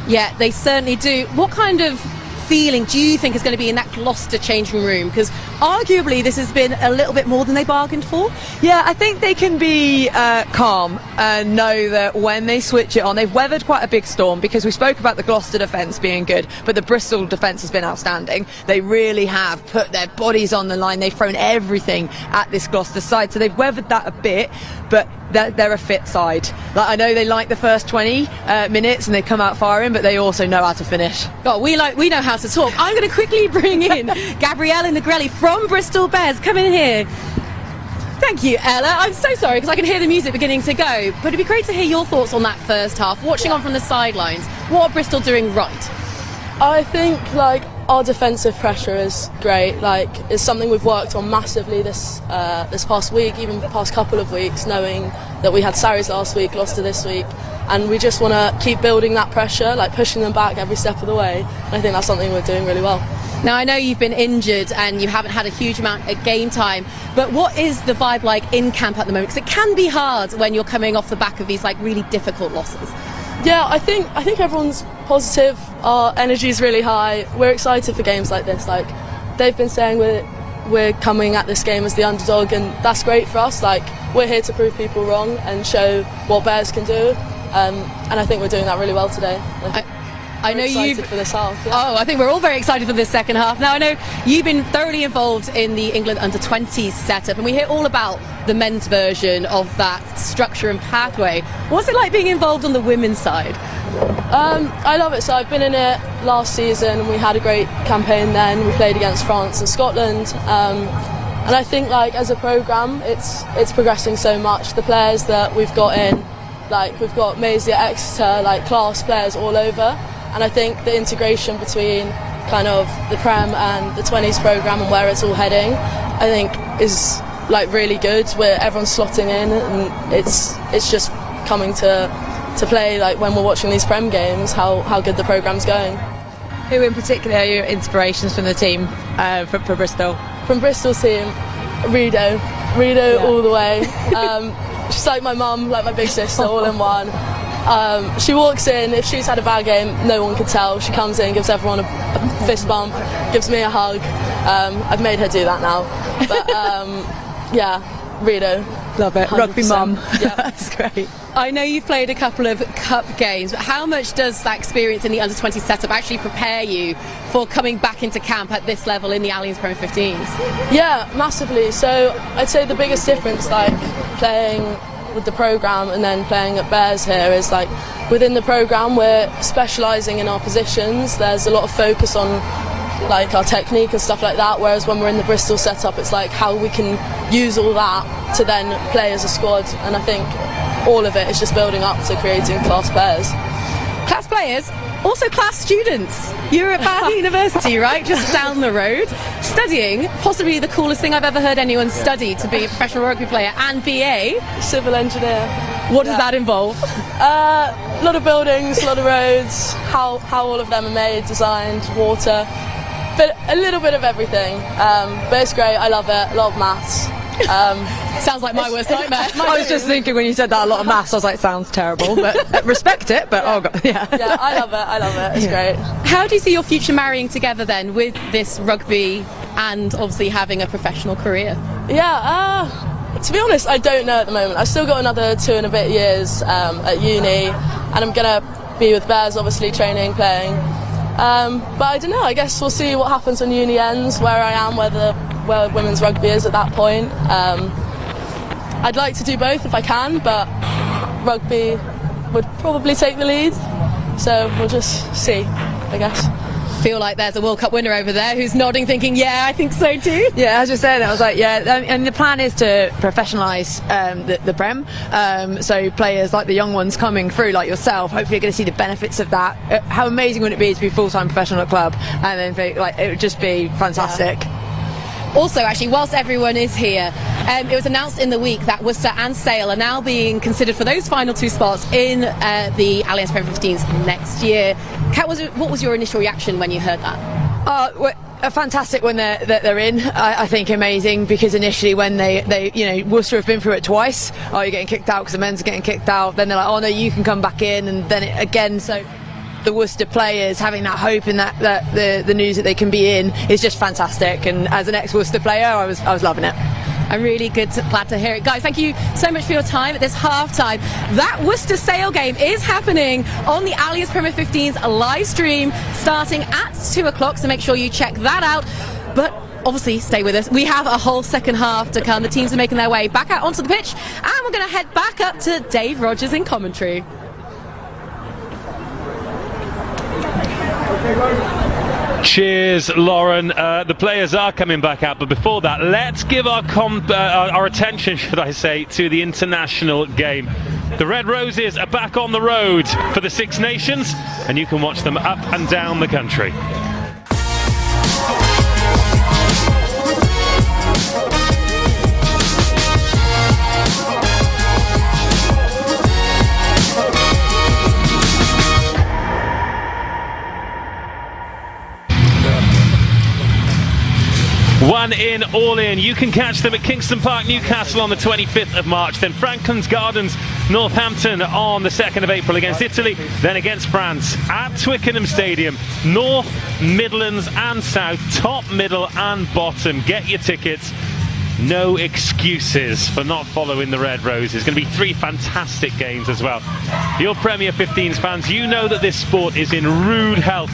Yeah, they certainly do. What kind of feeling do you think is going to be in that Gloucester changing room? Because arguably this has been a little bit more than they bargained for. Yeah, I think they can be calm and know that when they switch it on, they've weathered quite a big storm, because we spoke about the Gloucester defence being good, but the Bristol defence has been outstanding. They really have put their bodies on the line. They've thrown everything at this Gloucester side, so they've weathered that a bit, but they're a fit side. Like, I know they like the first 20 minutes and they come out firing, but they also know how to finish. God, we know how to talk. I'm going to quickly bring in Gabrielle Negrelli from Bristol Bears. Come in here. Thank you, Ella. I'm so sorry because I can hear the music beginning to go, but it'd be great to hear your thoughts on that first half. Watching on from the sidelines, what are Bristol doing right? I think our defensive pressure is great. It's something we've worked on massively this past week, even the past couple of weeks, knowing that we had Sarries last week, Gloucester this week, and we just want to keep building that pressure, pushing them back every step of the way. And I think that's something we're doing really well. Now, I know you've been injured and you haven't had a huge amount of game time, but what is the vibe like in camp at the moment? Because it can be hard when you're coming off the back of these really difficult losses. Yeah, I think everyone's positive. Our energy is really high. We're excited for games like this. They've been saying we're coming at this game as the underdog, and that's great for us. We're here to prove people wrong and show what Bears can do, and I think we're doing that really well today. I know you've for this half. Yeah. Oh, I think we're all very excited for this second half. Now, I know you've been thoroughly involved in the England under-20s setup, and we hear all about the men's version of that structure and pathway. What's it like being involved on the women's side? I love it. So I've been in it last season, and we had a great campaign then. We played against France and Scotland, and I think as a programme, it's progressing so much. The players that we've got in, we've got Maisie at Exeter, class players all over. And I think the integration between kind of the Prem and the 20s programme and where it's all heading, I think is really good. Where everyone's slotting in, and it's just coming to play when we're watching these Prem games how good the programme's going. Who in particular are your inspirations from the team for Bristol? From Bristol's team, Rido all the way. She's like my mum, like my big sister, all in one. She walks in, if she's had a bad game, no one can tell. She comes in, gives everyone a fist bump, gives me a hug. I've made her do that now. But yeah, Rido. Love it. 100%. Rugby mum. Yeah. That's great. I know you've played a couple of cup games, but how much does that experience in the under-20 setup actually prepare you for coming back into camp at this level in the Allianz Premier 15s? Yeah, massively. So I'd say the biggest difference, playing with the programme and then playing at Bears here, is within the programme we're specialising in our positions. There's a lot of focus on our technique and stuff like that, whereas when we're in the Bristol setup, it's how we can use all that to then play as a squad. And I think all of it is just building up to creating class players. Class players, also class students. You're at Bath University, right, just down the road, studying possibly the coolest thing I've ever heard anyone study to be a professional rugby player, and BA Civil engineer. What does that involve? A lot of buildings, a lot of roads, how all of them are made, designed, water, but a little bit of everything. But it's great. I love it. A lot of maths. Sounds like my worst nightmare. I was just thinking when you said that, a lot of maths, I was like, sounds terrible, but respect it, but oh god, yeah. Yeah, I love it, it's great. How do you see your future marrying together then with this rugby and obviously having a professional career? Yeah, to be honest, I don't know at the moment. I've still got another 2 and a bit years at uni, and I'm going to be with Bears, obviously, training, playing. But I don't know, I guess we'll see what happens when uni ends, where I am, where women's rugby is at that point. I'd like to do both if I can, but rugby would probably take the lead. So we'll just see, I guess. Feel like there's a World Cup winner over there who's nodding thinking, yeah, I think so too. Yeah, as you said, I was like, yeah, and the plan is to professionalise the Prem, so players like the young ones coming through like yourself, hopefully you're going to see the benefits of that. How amazing would it be to be full-time professional at club, and then like it would just be fantastic. Yeah. Also, actually, whilst everyone is here, it was announced in the week that Worcester and Sale are now being considered for those final 2 spots in the Alliance Premier 15s next year. Kat, what was your initial reaction when you heard that? Fantastic when they're in. I think amazing, because initially when they you know, Worcester have been through it twice. Oh, you're getting kicked out because the men's are getting kicked out. Then they're like, oh no, you can come back in, and then again. So the Worcester players having that hope and that the news that they can be in is just fantastic. And as an ex-Worcester player, I was loving it. I'm really glad to hear it. Guys, thank you so much for your time at this half-time. That Worcester Sale game is happening on the Alliance Premier 15's live stream starting at 2 o'clock, so make sure you check that out. But obviously, stay with us. We have a whole second half to come. The teams are making their way back out onto the pitch, and we're going to head back up to Dave Rogers in commentary. Cheers, Lauren. The players are coming back out, but before that, let's give our attention, should I say, to the international game. The Red Roses are back on the road for the Six Nations, and you can watch them up and down the country. One in, all in. You can catch them at Kingston Park, Newcastle on the 25th of March, then Franklin's Gardens, Northampton on the 2nd of April against Italy, then against France at Twickenham Stadium. North, Midlands and South, top, middle and bottom. Get your tickets. No excuses for not following the Red Roses. It's going to be 3 fantastic games as well. Your Premier 15s fans, you know that this sport is in rude health.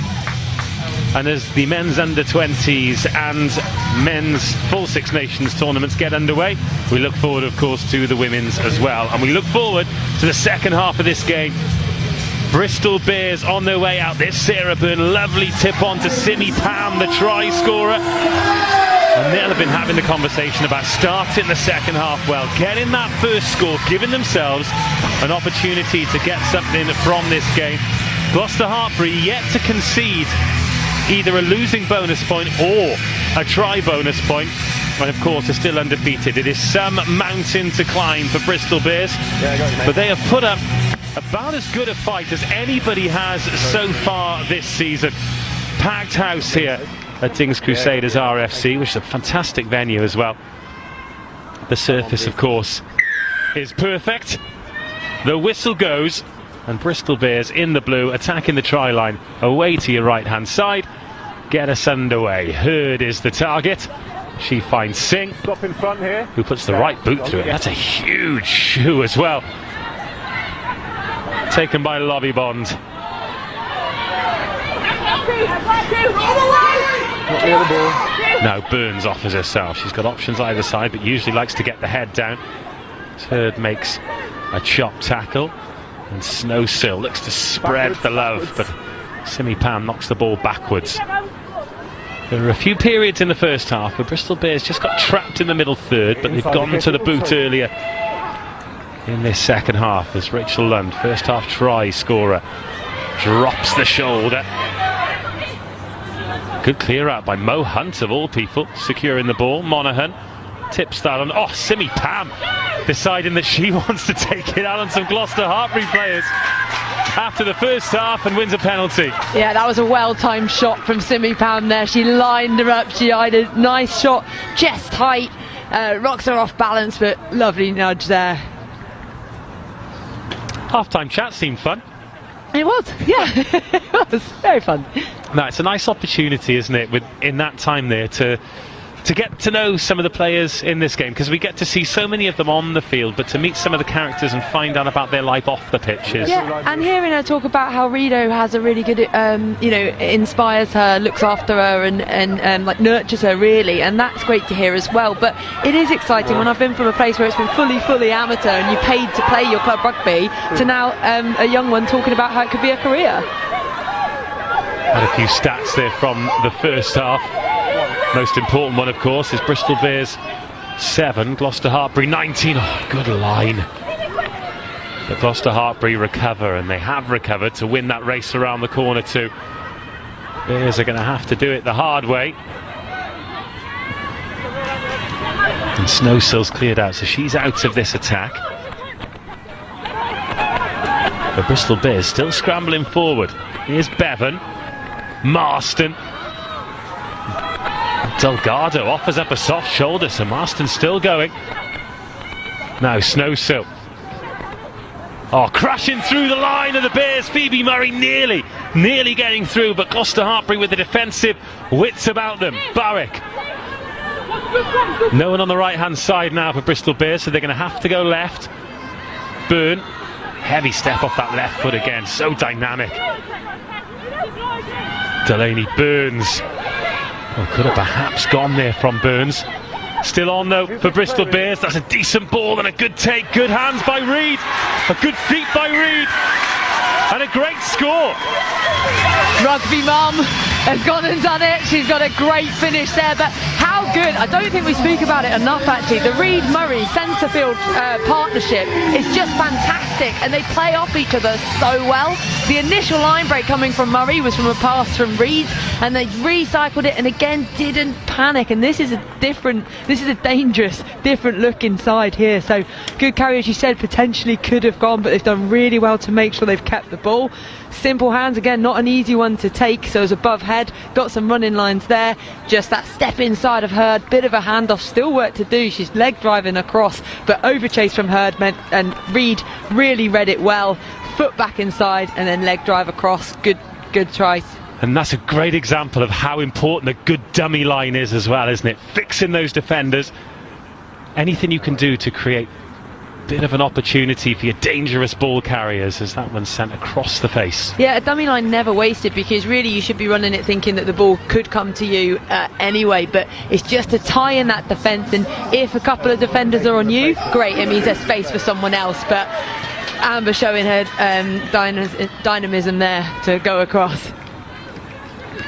And as the men's under-20s and men's full Six Nations tournaments get underway, we look forward, of course, to the women's as well. And we look forward to the second half of this game. Bristol Bears on their way out. There's Sarah Byrne, lovely tip on to Simi Pam, the try scorer. And they'll have been having the conversation about starting the second half well, getting that first score, giving themselves an opportunity to get something from this game. Gloucester-Hartpury yet to concede either a losing bonus point or a try bonus point, and of course are still undefeated. It is some mountain to climb for Bristol Bears, but they have put up about as good a fight as anybody has so far this season. Packed house here at Dings Crusaders RFC, which is a fantastic venue as well. The surface, of course, is perfect. The whistle goes, and Bristol Bears in the blue attacking the try line away to your right hand side. Get us underway. Hurd is the target. She finds Singh, Stop in front here, who puts the right boot through it. That's a huge shoe as well. Taken by Lobby Bond. Now Burns offers herself. She's got options either side, but usually likes to get the head down. Hurd makes a chop tackle, and Snowsill looks to spread the love, but Simi Pam knocks the ball backwards. There were a few periods in the first half where Bristol Bears just got trapped in the middle third, but they've gone to the boot earlier in this second half as Rachel Lund, first half try scorer, drops the shoulder. Good clear out by Mo Hunt of all people, securing the ball. Monaghan tips that on. Oh, Simi Pam deciding that she wants to take it out on some Gloucester-Hartpury players after the first half and wins a penalty. Yeah, that was a well-timed shot from Simi Pam there. She lined her up, she had a nice shot, chest height, Rocks her off balance, but lovely nudge there. Half-time chat seemed fun. It was, yeah. It was very fun. No, it's a nice opportunity, isn't it, in that time there to get to know some of the players in this game, because we get to see so many of them on the field, but to meet some of the characters and find out about their life off the pitches. Yeah, and hearing her talk about how Rido has a really good, inspires her, looks after her, and like nurtures her really, and that's great to hear as well. But it is exciting when I've been from a place where it's been fully amateur and you paid to play your club rugby to now a young one talking about how it could be a career. Had a few stats there from the first half. Most important one, of course, is Bristol Bears 7, Gloucester-Hartpury 19. Oh, good line. But Gloucester-Hartpury recover, and they have recovered to win that race around the corner too. Bears are going to have to do it the hard way. And Snowsill's cleared out, so she's out of this attack. But Bristol Bears still scrambling forward. Here's Bevan. Marston. Delgado offers up a soft shoulder, so Marston's still going. Now Snowsill. Oh, crashing through the line of the Bears. Phoebe Murray nearly getting through, but Gloucester-Hartpury with the defensive wits about them. Barrick. No one on the right-hand side now for Bristol Bears, so they're going to have to go left. Byrne. Heavy step off that left foot again, so dynamic. Delaney Burns. Oh, could have perhaps gone there from Burns. Still on though for Bristol Bears. That's a decent ball and a good take. Good hands by Reid. A good feet by Reid. And a great score. Rugby mum has gone and done it. She's got a great finish there, but how good, I don't think we speak about it enough actually, the Reid-Murray centre field partnership is just fantastic, and they play off each other so well. The initial line break coming from Murray was from a pass from Reid, and they recycled it and again didn't panic, and this is a dangerous different look inside here. So good carry, as you said, potentially could have gone, but they've done really well to make sure they've kept the ball. Simple hands again, not an easy one to take, so it's above head, got some running lines there, just that step inside of Hurd, bit of a handoff, still work to do. She's leg driving across, but over chase from Hurd meant, and Reid really read it well, foot back inside and then leg drive across. Good try. And that's a great example of how important a good dummy line is as well, isn't it? Fixing those defenders. Anything you can do to create a bit of an opportunity for your dangerous ball carriers, as that one's sent across the face. Yeah, a dummy line never wasted, because really you should be running it thinking that the ball could come to you anyway, but it's just to tie in that defence, and if a couple of defenders are on you, great, it means there's space for someone else. But Amber showing her dynamism there to go across.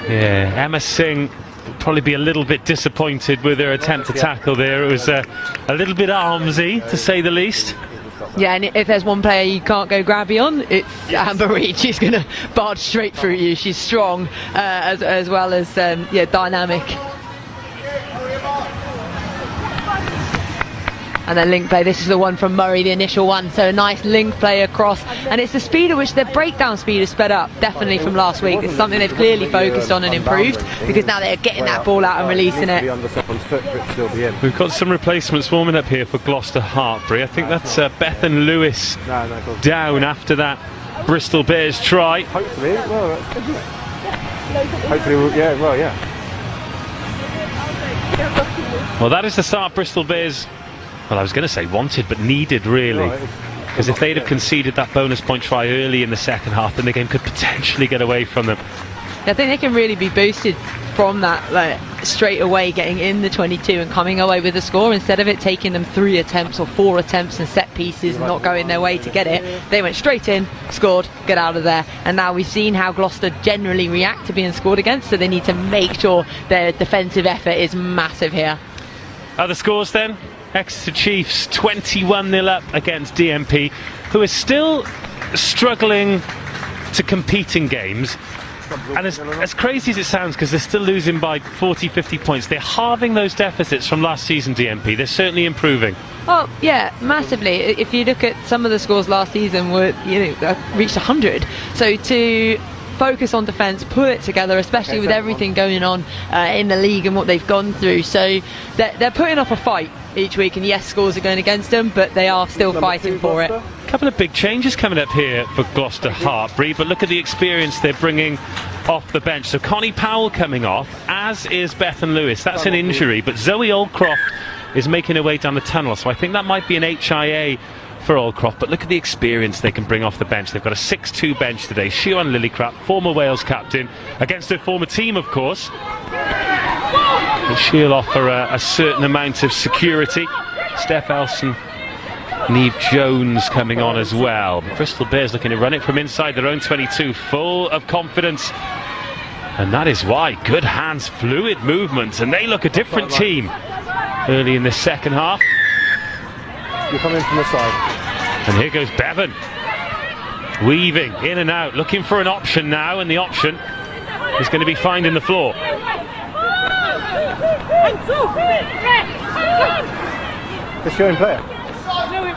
Yeah, Emma Singh will probably be a little bit disappointed with her attempt to tackle there. It was a little bit armsy, to say the least. Yeah, and if there's one player you can't go grabby on, it's Amber Reid. She's going to barge straight through you. She's strong as well as dynamic. And then link play, this is the one from Murray, the initial one, so a nice link play across, and it's the speed at which their breakdown speed is sped up, definitely from last week. It's something they've clearly focused on and improved, because now they're getting that ball out and releasing it. We've got some replacements warming up here for Gloucester-Hartpury. I think that's Bethan Lewis down after that Bristol Bears try. Hopefully, well, that's good, isn't it? Hopefully, yeah, well, yeah. Well, that is the start Bristol Bears, well, I was going to say wanted, but needed really. Because if they'd have conceded that bonus point try early in the second half, then the game could potentially get away from them. I think they can really be boosted from that, like, straight away getting in the 22 and coming away with a score, instead of it taking them 3 attempts or 4 attempts and set pieces and not going their way to get it. They went straight in, scored, get out of there, and now we've seen how Gloucester generally react to being scored against, so they need to make sure their defensive effort is massive here. Other scores then? Exeter Chiefs 21-0 up against DMP, who are still struggling to compete in games. And as crazy as it sounds, because they're still losing by 40-50 points, they're halving those deficits from last season, DMP. They're certainly improving. Oh yeah, massively. If you look at some of the scores last season, were reached 100. So to focus on defence, pull it together, especially with everything going on in the league and what they've gone through. So they're putting up a fight each week, and yes, scores are going against them, but they are still fighting for it. A couple of big changes coming up here for Gloucester-Hartpury, but look at the experience they're bringing off the bench. So Connie Powell coming off, as is Bethan Lewis. That's an injury, but Zoe Oldcroft is making her way down the tunnel, so I think that might be an HIA for Oldcroft. But look at the experience they can bring off the bench. They've got a 6-2 bench today. Siwan Lillicrap, former Wales captain, against her former team, of course. And she'll offer a certain amount of security. Steph Elson, Neve Jones coming on as well. Bristol Bears looking to run it from inside their own 22, full of confidence. And that is why. Good hands, fluid movements, and they look a different team early in the second half. You're coming from the side. And here goes Bevan. Weaving in and out, looking for an option now, and the option is going to be finding the floor. The showing player.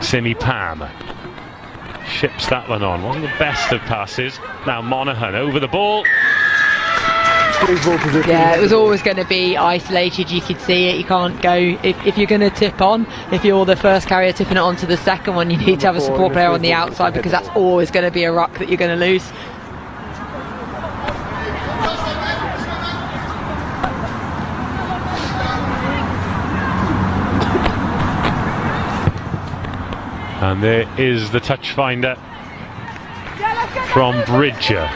Simi Pam ships that one on. Wasn't the best of passes. Now Monaghan over the ball. Yeah, it was always going to be isolated. You could see it. You can't go if you're going to tip on. If you're the first carrier tipping it on to the second one, you need to have a support player on the outside, because that's always going to be a ruck that you're going to lose. And there is the touch finder from Bridger.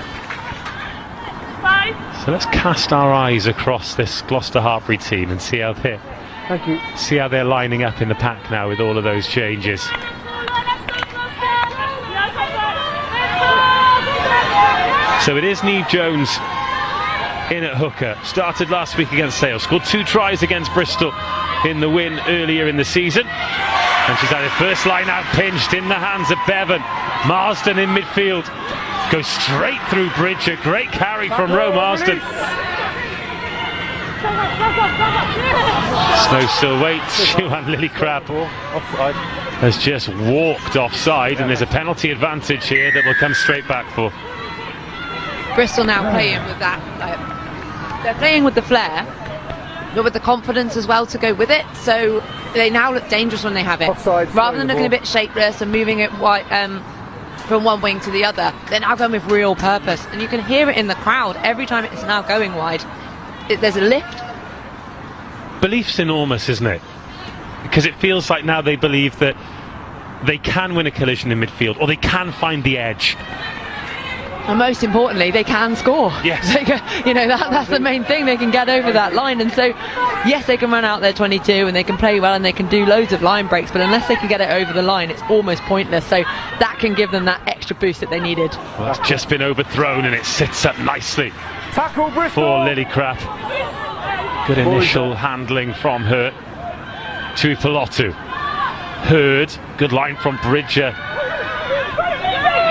So let's cast our eyes across this Gloucester-Hartpury team and see how they're lining up in the pack now with all of those changes. So it is Neve Jones in at hooker. Started last week against Sale, scored 2 tries against Bristol in the win earlier in the season. And she's had her first line out pinched in the hands of Bevan. Marsden in midfield. Goes straight through Bridger. Great carry from Ro Marsden. Snow still waits. Siwan Lillicrap has just walked offside, and there's a penalty advantage here that will come straight back for Bristol now playing with that. They're playing with the flair, but with the confidence as well to go with it. So they now look dangerous when they have it. Offside, rather than looking a bit shapeless and moving it from one wing to the other, they're now going with real purpose, and you can hear it in the crowd every time it's now going wide. There's a lift. Belief's enormous, isn't it? Because it feels like now they believe that they can win a collision in midfield, or they can find the edge. And most importantly, they can score. Yes. That's the main thing. They can get over that line. And so, yes, they can run out their 22 and they can play well and they can do loads of line breaks, but unless they can get it over the line, it's almost pointless. So that can give them that extra boost that they needed. Well, that's just been overthrown, and it sits up nicely Tackle Bristol for Lillicrap. Good initial handling from her to Pelotu. Hurd, good line from Bridger.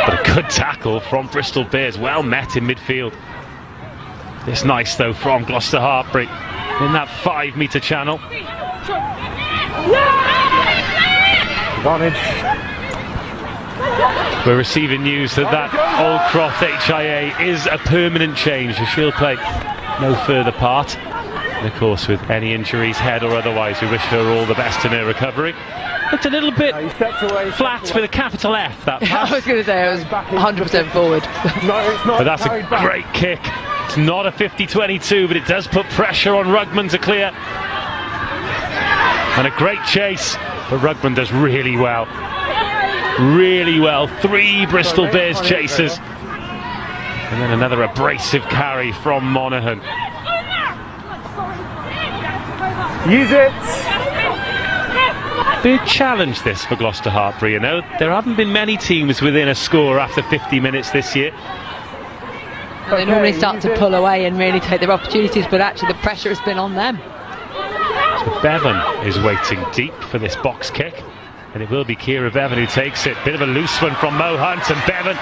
But a good tackle from Bristol Bears, well met in midfield. It's nice though from Gloucester-Hartpury in that 5-metre channel. Advantage. We're receiving news that Oldcroft HIA is a permanent change. She'll play no further part. And of course, with any injuries, head or otherwise, we wish her all the best in her recovery. Looked a little bit flat with a capital F, that pass. I was going to say it was 100% forward. No, it's not. But that's a great kick. It's not a 50-22, but it does put pressure on Rugman to clear. And a great chase, but Rugman does really well. Really well. 3 Bristol Bears chasers. And then another abrasive carry from Monaghan. Use it. Big challenge this for Gloucester-Hartpury. You know, there haven't been many teams within a score after 50 minutes this year. They normally start to pull away and really take their opportunities, but actually the pressure has been on them. So Bevan is waiting deep for this box kick, and it will be Kira Bevan who takes it. Bit of a loose one from Mo Hunt, and Bevan,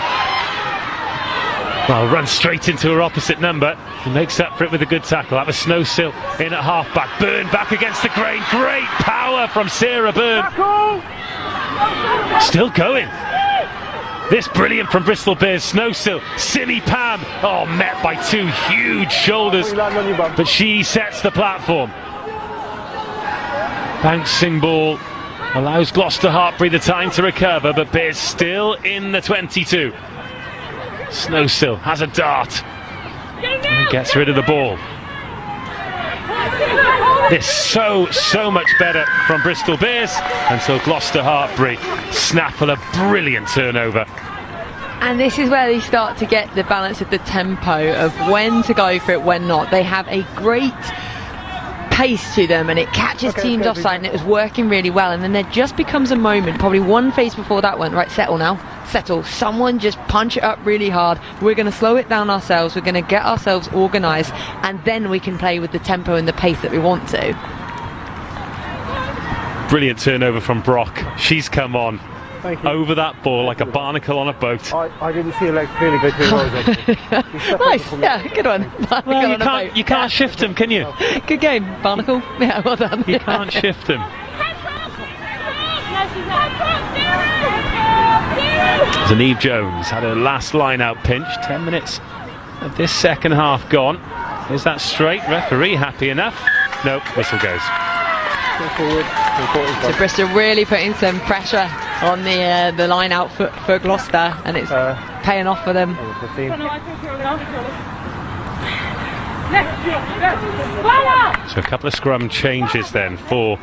well, runs straight into her opposite number. He makes up for it with a good tackle. That was Snowsill in at half-back. Byrne back against the grain. Great power from Sarah Byrne. Still going. This brilliant from Bristol Bears. Snowsill, Simi Pam. Oh, met by two huge shoulders. But she sets the platform. Bouncing ball allows Gloucester-Hartpury the time to recover, but Bears still in the 22. Snowsill has a dart and gets rid of the ball. This so much better from Bristol Bears until Gloucester-Hartpury snaffle a brilliant turnover. And this is where they start to get the balance of the tempo of when to go for it, when not. They have a great pace to them and it catches teams offside, and it was working really well. And then there just becomes a moment, probably one phase before that one, right, settle now, settle, someone just punch it up really hard. We're going to slow it down ourselves, we're going to get ourselves organised, and then we can play with the tempo and the pace that we want to. Brilliant turnover from Brock. She's come on over that ball like a barnacle on a boat. I didn't see her legs clearly go through those. Nice, yeah, good one. Well, you can't shift them, can you? Good game, barnacle. Yeah, well done. You can't shift them. Zaneve Jones had her last line-out pinch. 10 minutes of this second half gone. Is that straight? Referee happy enough? Nope, whistle goes. So Bristol really putting some pressure on the line out for Gloucester, and it's paying off for them. So a couple of scrum changes then for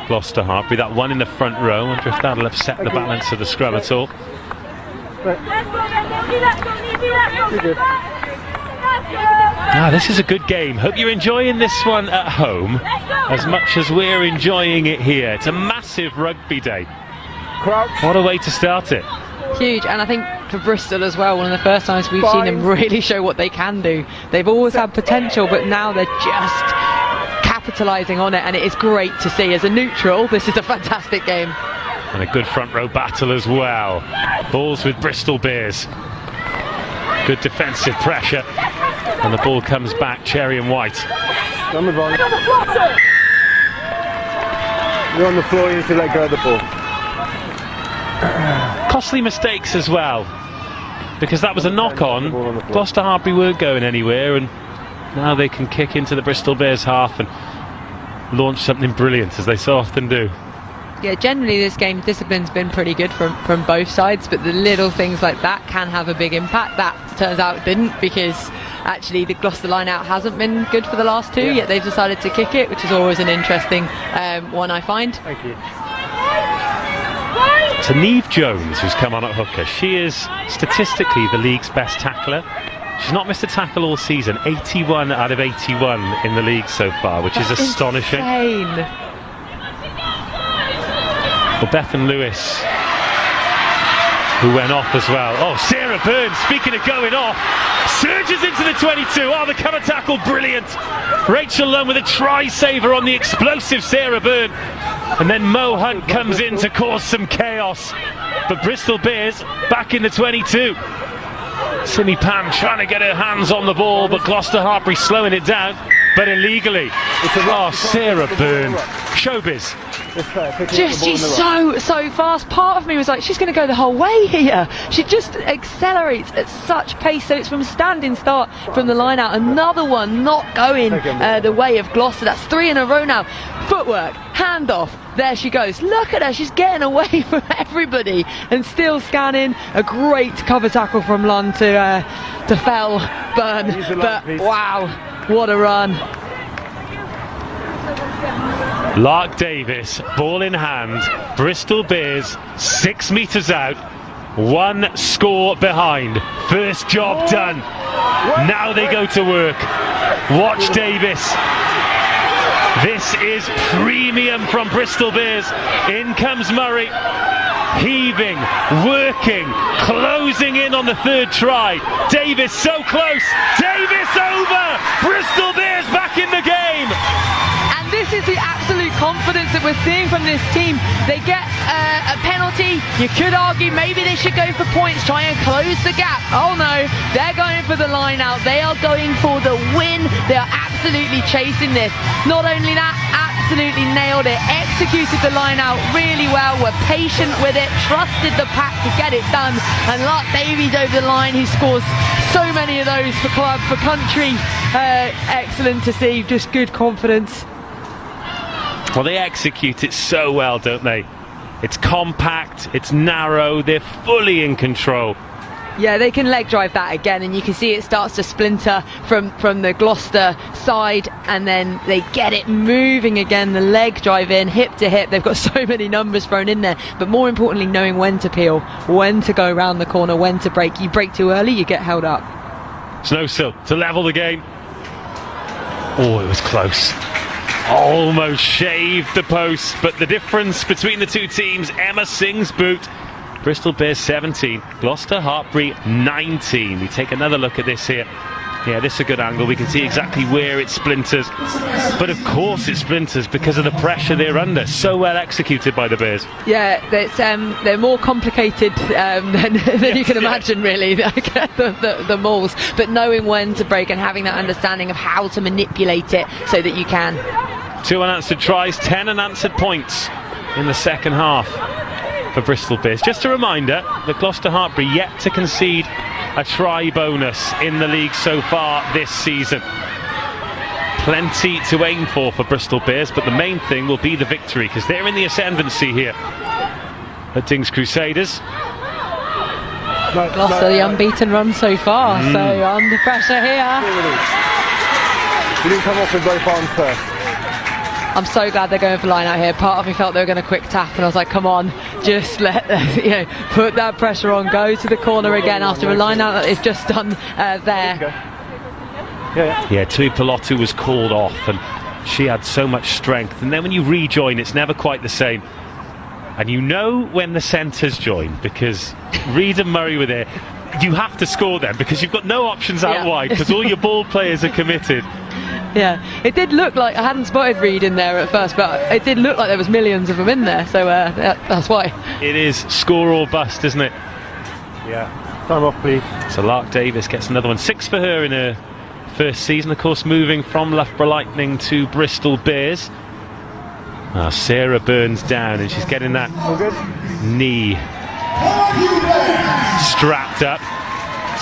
Gloucester-Hartpury. That one in the front row. I wonder if that'll upset the balance of the scrum at all. This is a good game. Hope you're enjoying this one at home as much as we're enjoying it here. It's a massive rugby day. What a way to start it. Huge, and I think for Bristol as well, one of the first times we've seen them really show what they can do. They've always had potential, but now they're just capitalising on it, and it is great to see. As a neutral, this is a fantastic game. And a good front row battle as well. Balls with Bristol Bears. Good defensive pressure, and the ball comes back, cherry and white. You're on the floor, you need to let go of the ball. Costly mistakes as well, because that was a knock-on. Gloucester-Hartpury weren't going anywhere, and now they can kick into the Bristol Bears half and launch something brilliant, as they so often do. Yeah, generally this game discipline's been pretty good from both sides, but the little things like that can have a big impact. That turns out didn't, because actually the Gloucester line-out hasn't been good for the last two, yet they've decided to kick it, which is always an interesting one, I find. Thank you. It's Zaneve Jones who's come on at hooker. She is statistically the league's best tackler. She's not missed a tackle all season. 81 out of 81 in the league so far, which is astonishing. Insane. Well, Bethan Lewis, who went off as well. Oh, Sarah Burns, speaking of going off, surges into the 22. Oh, the cover tackle, brilliant. Rachel Lunn with a try-saver on the explosive Sarah Burn. And then Mo Hunt comes in to cause some chaos. But Bristol Bears back in the 22. Simi Pam trying to get her hands on the ball, but Gloucester-Hartpury slowing it down, but illegally. Oh, Sarah Burn. Showbiz. She's so fast. Part of me was like, she's going to go the whole way here. She just accelerates at such pace. So it's from standing start from the line out. Another one not going the way of Gloucester. That's 3 in a row now. Footwork, handoff. There she goes. Look at her. She's getting away from everybody and still scanning. A great cover tackle from Lund to fell Burn. But wow, what a run. Lark Davis, ball in hand. Bristol Bears 6 metres out, 1 score behind. First job done. Now they go to work. Watch Davis. This is premium from Bristol Bears. In comes Murray. Heaving, working, closing in on the third try. Davis so close. Davis over. Bristol Bears back in the game. And this is the absolute confidence that we're seeing from this team. They get a penalty. You could argue maybe they should go for points, try and close the gap. Oh no, they're going for the line out. They are going for the win. They are absolutely chasing this. Not only that, absolutely nailed it, executed the line out really well, were patient with it, trusted the pack to get it done, and Lark Davies over the line, he scores so many of those for club, for country. Excellent to see, just good confidence. Well, they execute it so well, don't they? It's compact, it's narrow, they're fully in control. Yeah, they can leg drive that again, and you can see it starts to splinter from the Gloucester side, and then they get it moving again, the leg drive in, hip to hip. They've got so many numbers thrown in there, but more importantly, knowing when to peel, when to go around the corner, when to brake. You brake too early, you get held up. Snowsill to level the game. Oh, it was close. Almost shaved the post, but the difference between the two teams, Emma Singh's boot. Bristol Bears 17, Gloucester-Hartpury 19. We take another look at this here. Yeah, this is a good angle. We can see exactly where it splinters. But of course it splinters because of the pressure they're under. So well executed by the Bears. Yeah, they're more complicated than you can imagine, really, the mauls. But knowing when to break and having that understanding of how to manipulate it so that you can. 2 unanswered tries, 10 unanswered points in the second half for Bristol Bears. Just a reminder that Gloucester-Hartpury yet to concede a try bonus in the league so far this season. Plenty to aim for Bristol Bears, but the main thing will be the victory, because they're in the ascendancy here at Dings Crusaders. Gloucester, the unbeaten run so far, so under pressure here. You didn't come off with both arms first. I'm so glad they're going for line out here. Part of me felt they were going to quick tap, and I was like, come on, just put that pressure on, go to the corner again after a line out that is just done there. Yeah, Tui Pilotu was called off, and she had so much strength, and then when you rejoin, it's never quite the same. And you know when the centres join, because Reid and Murray were there. You have to score them because you've got no options out wide, because all your ball players are committed. Yeah, it did look like, I hadn't spotted Reid in there at first, but it did look like there was millions of them in there, so that's why. It is score or bust, isn't it? Yeah, time off please. So Lark Davies gets another one, 6 for her in her first season, of course, moving from Loughborough Lightning to Bristol Bears. Sarah Burns down, and she's getting that knee strapped up.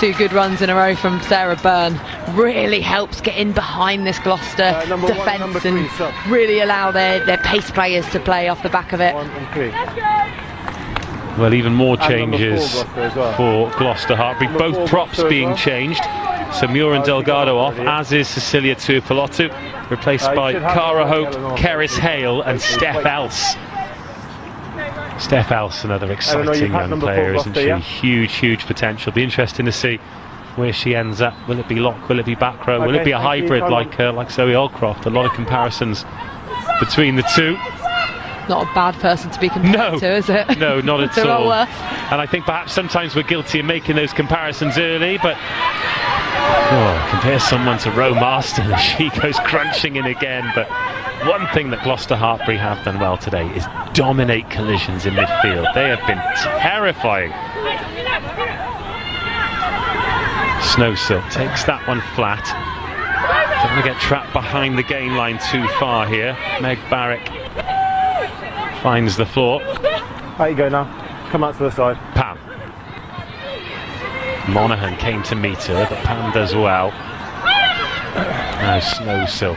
2 good runs in a row from Sarah Byrne. Really helps get in behind this Gloucester defence and really allow their pace players to play off the back of it. Well, even more changes for Gloucester-Hartpury. Both props being changed. So Muir and Delgado off, as is Cecilia Tuipilotu, replaced by Cara Hope, Keris Hale and Steph Else. Steph Else, another exciting young player, isn't she? Huge potential. Be interesting to see where she ends up. Will it be lock? Will it be back row? Will it be a hybrid like Zoe Aldcroft? A lot of comparisons between the two. Not a bad person to be compared to, is it? No, not at all. all. And I think perhaps sometimes we're guilty of making those comparisons early, but compare someone to Ro Marston and she goes crunching in again. But one thing that Gloucester-Hartpury have done well today is dominate collisions in midfield. They have been terrifying. Snowsill takes that one flat. Don't want to get trapped behind the gain line too far here. Meg Barrick finds the floor. There you go now. Come out to the side. Pam. Monaghan came to meet her, but Pam does well. Now Snowsill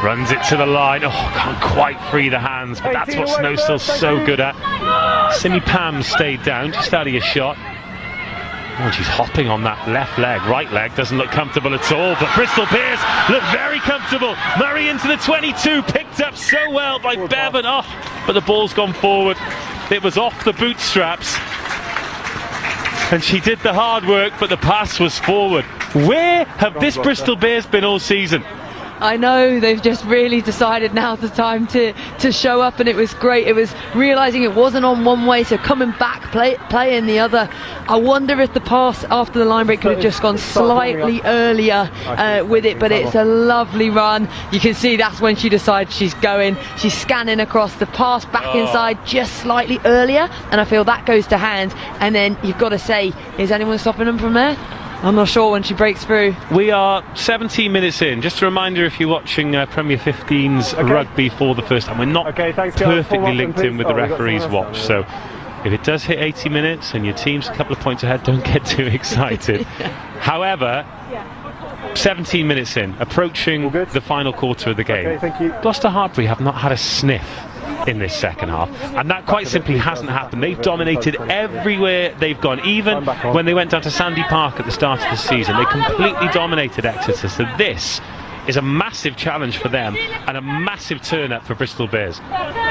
runs it to the line. Can't quite free the hands, but that's what Snowsill's so good at. Simi Pam stayed down, just out of your shot. She's hopping on that left leg. Right leg doesn't look comfortable at all, but Bristol Bears look very comfortable. Murray into the 22, picked up so well by Bevan. But the ball's gone forward. It was off the bootstraps. And she did the hard work, but the pass was forward. Where have this Bristol Bears been all season? I know, they've just really decided now's the time to show up, and it was great. It was realising it wasn't on one way, so coming back, playing the other. I wonder if the pass after the line break could have just gone slightly earlier with it, but it's a lovely run. You can see that's when she decides she's going. She's scanning across the pass back inside just slightly earlier, and I feel that goes to hand. And then you've got to say, is anyone stopping them from there? I'm not sure when she breaks through. We are 17 minutes in. Just a reminder, if you're watching Premier 15's rugby for the first time, we're not perfectly linked in with the referee's watch. So if it does hit 80 minutes and your team's a couple of points ahead, don't get too excited. However, 17 minutes in, approaching the final quarter of the game. Gloucester-Hartpury have not had a sniff in this second half, and that quite simply hasn't happened. They've dominated everywhere they've gone. Even when they went down to Sandy Park at the start of the season, they completely dominated Exeter. So this is a massive challenge for them and a massive turn-up for Bristol Bears.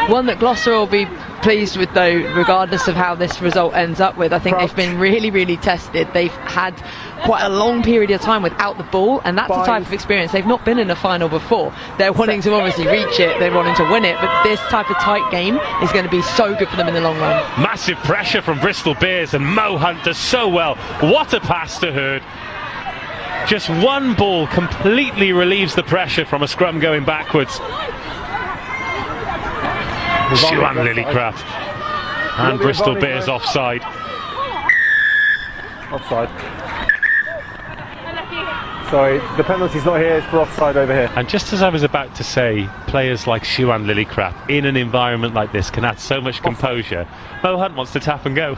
One that Gloucester will be pleased with, though, regardless of how this result ends up with. I think they've been really tested. They've had quite a long period of time without the ball, and that's the type of experience. They've not been in a final before. They're wanting to obviously reach it, they're wanting to win it, but this type of tight game is going to be so good for them in the long run. Massive pressure from Bristol Bears, and Mo Hunt does so well. What a pass to Hurd. Just one ball completely relieves the pressure from a scrum going backwards. Siwan Lillycraft and Bristol Bears offside. Offside. Sorry, the penalty's not here, it's for offside over here. And just as I was about to say, players like Siwan Lillycraft in an environment like this can add so much composure. Mo Hunt wants to tap and go.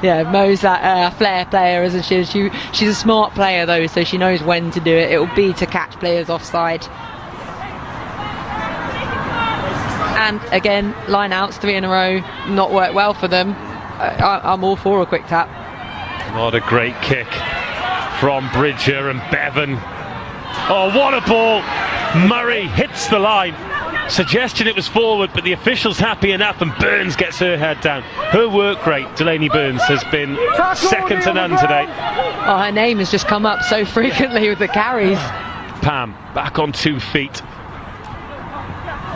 Yeah, Mo's that flair player, isn't she? She's a smart player, though, so she knows when to do it. It will be to catch players offside. And again, line outs 3 in a row, not worked well for them. I'm all for a quick tap. What a great kick from Bridger and Bevan. Oh, what a ball! Murray hits the line. Suggestion it was forward, but the official's happy enough, and Burns gets her head down. Her work rate, Delaney Burns, has been second to none today. Oh, her name has just come up so frequently with the carries. Pam back on 2 feet.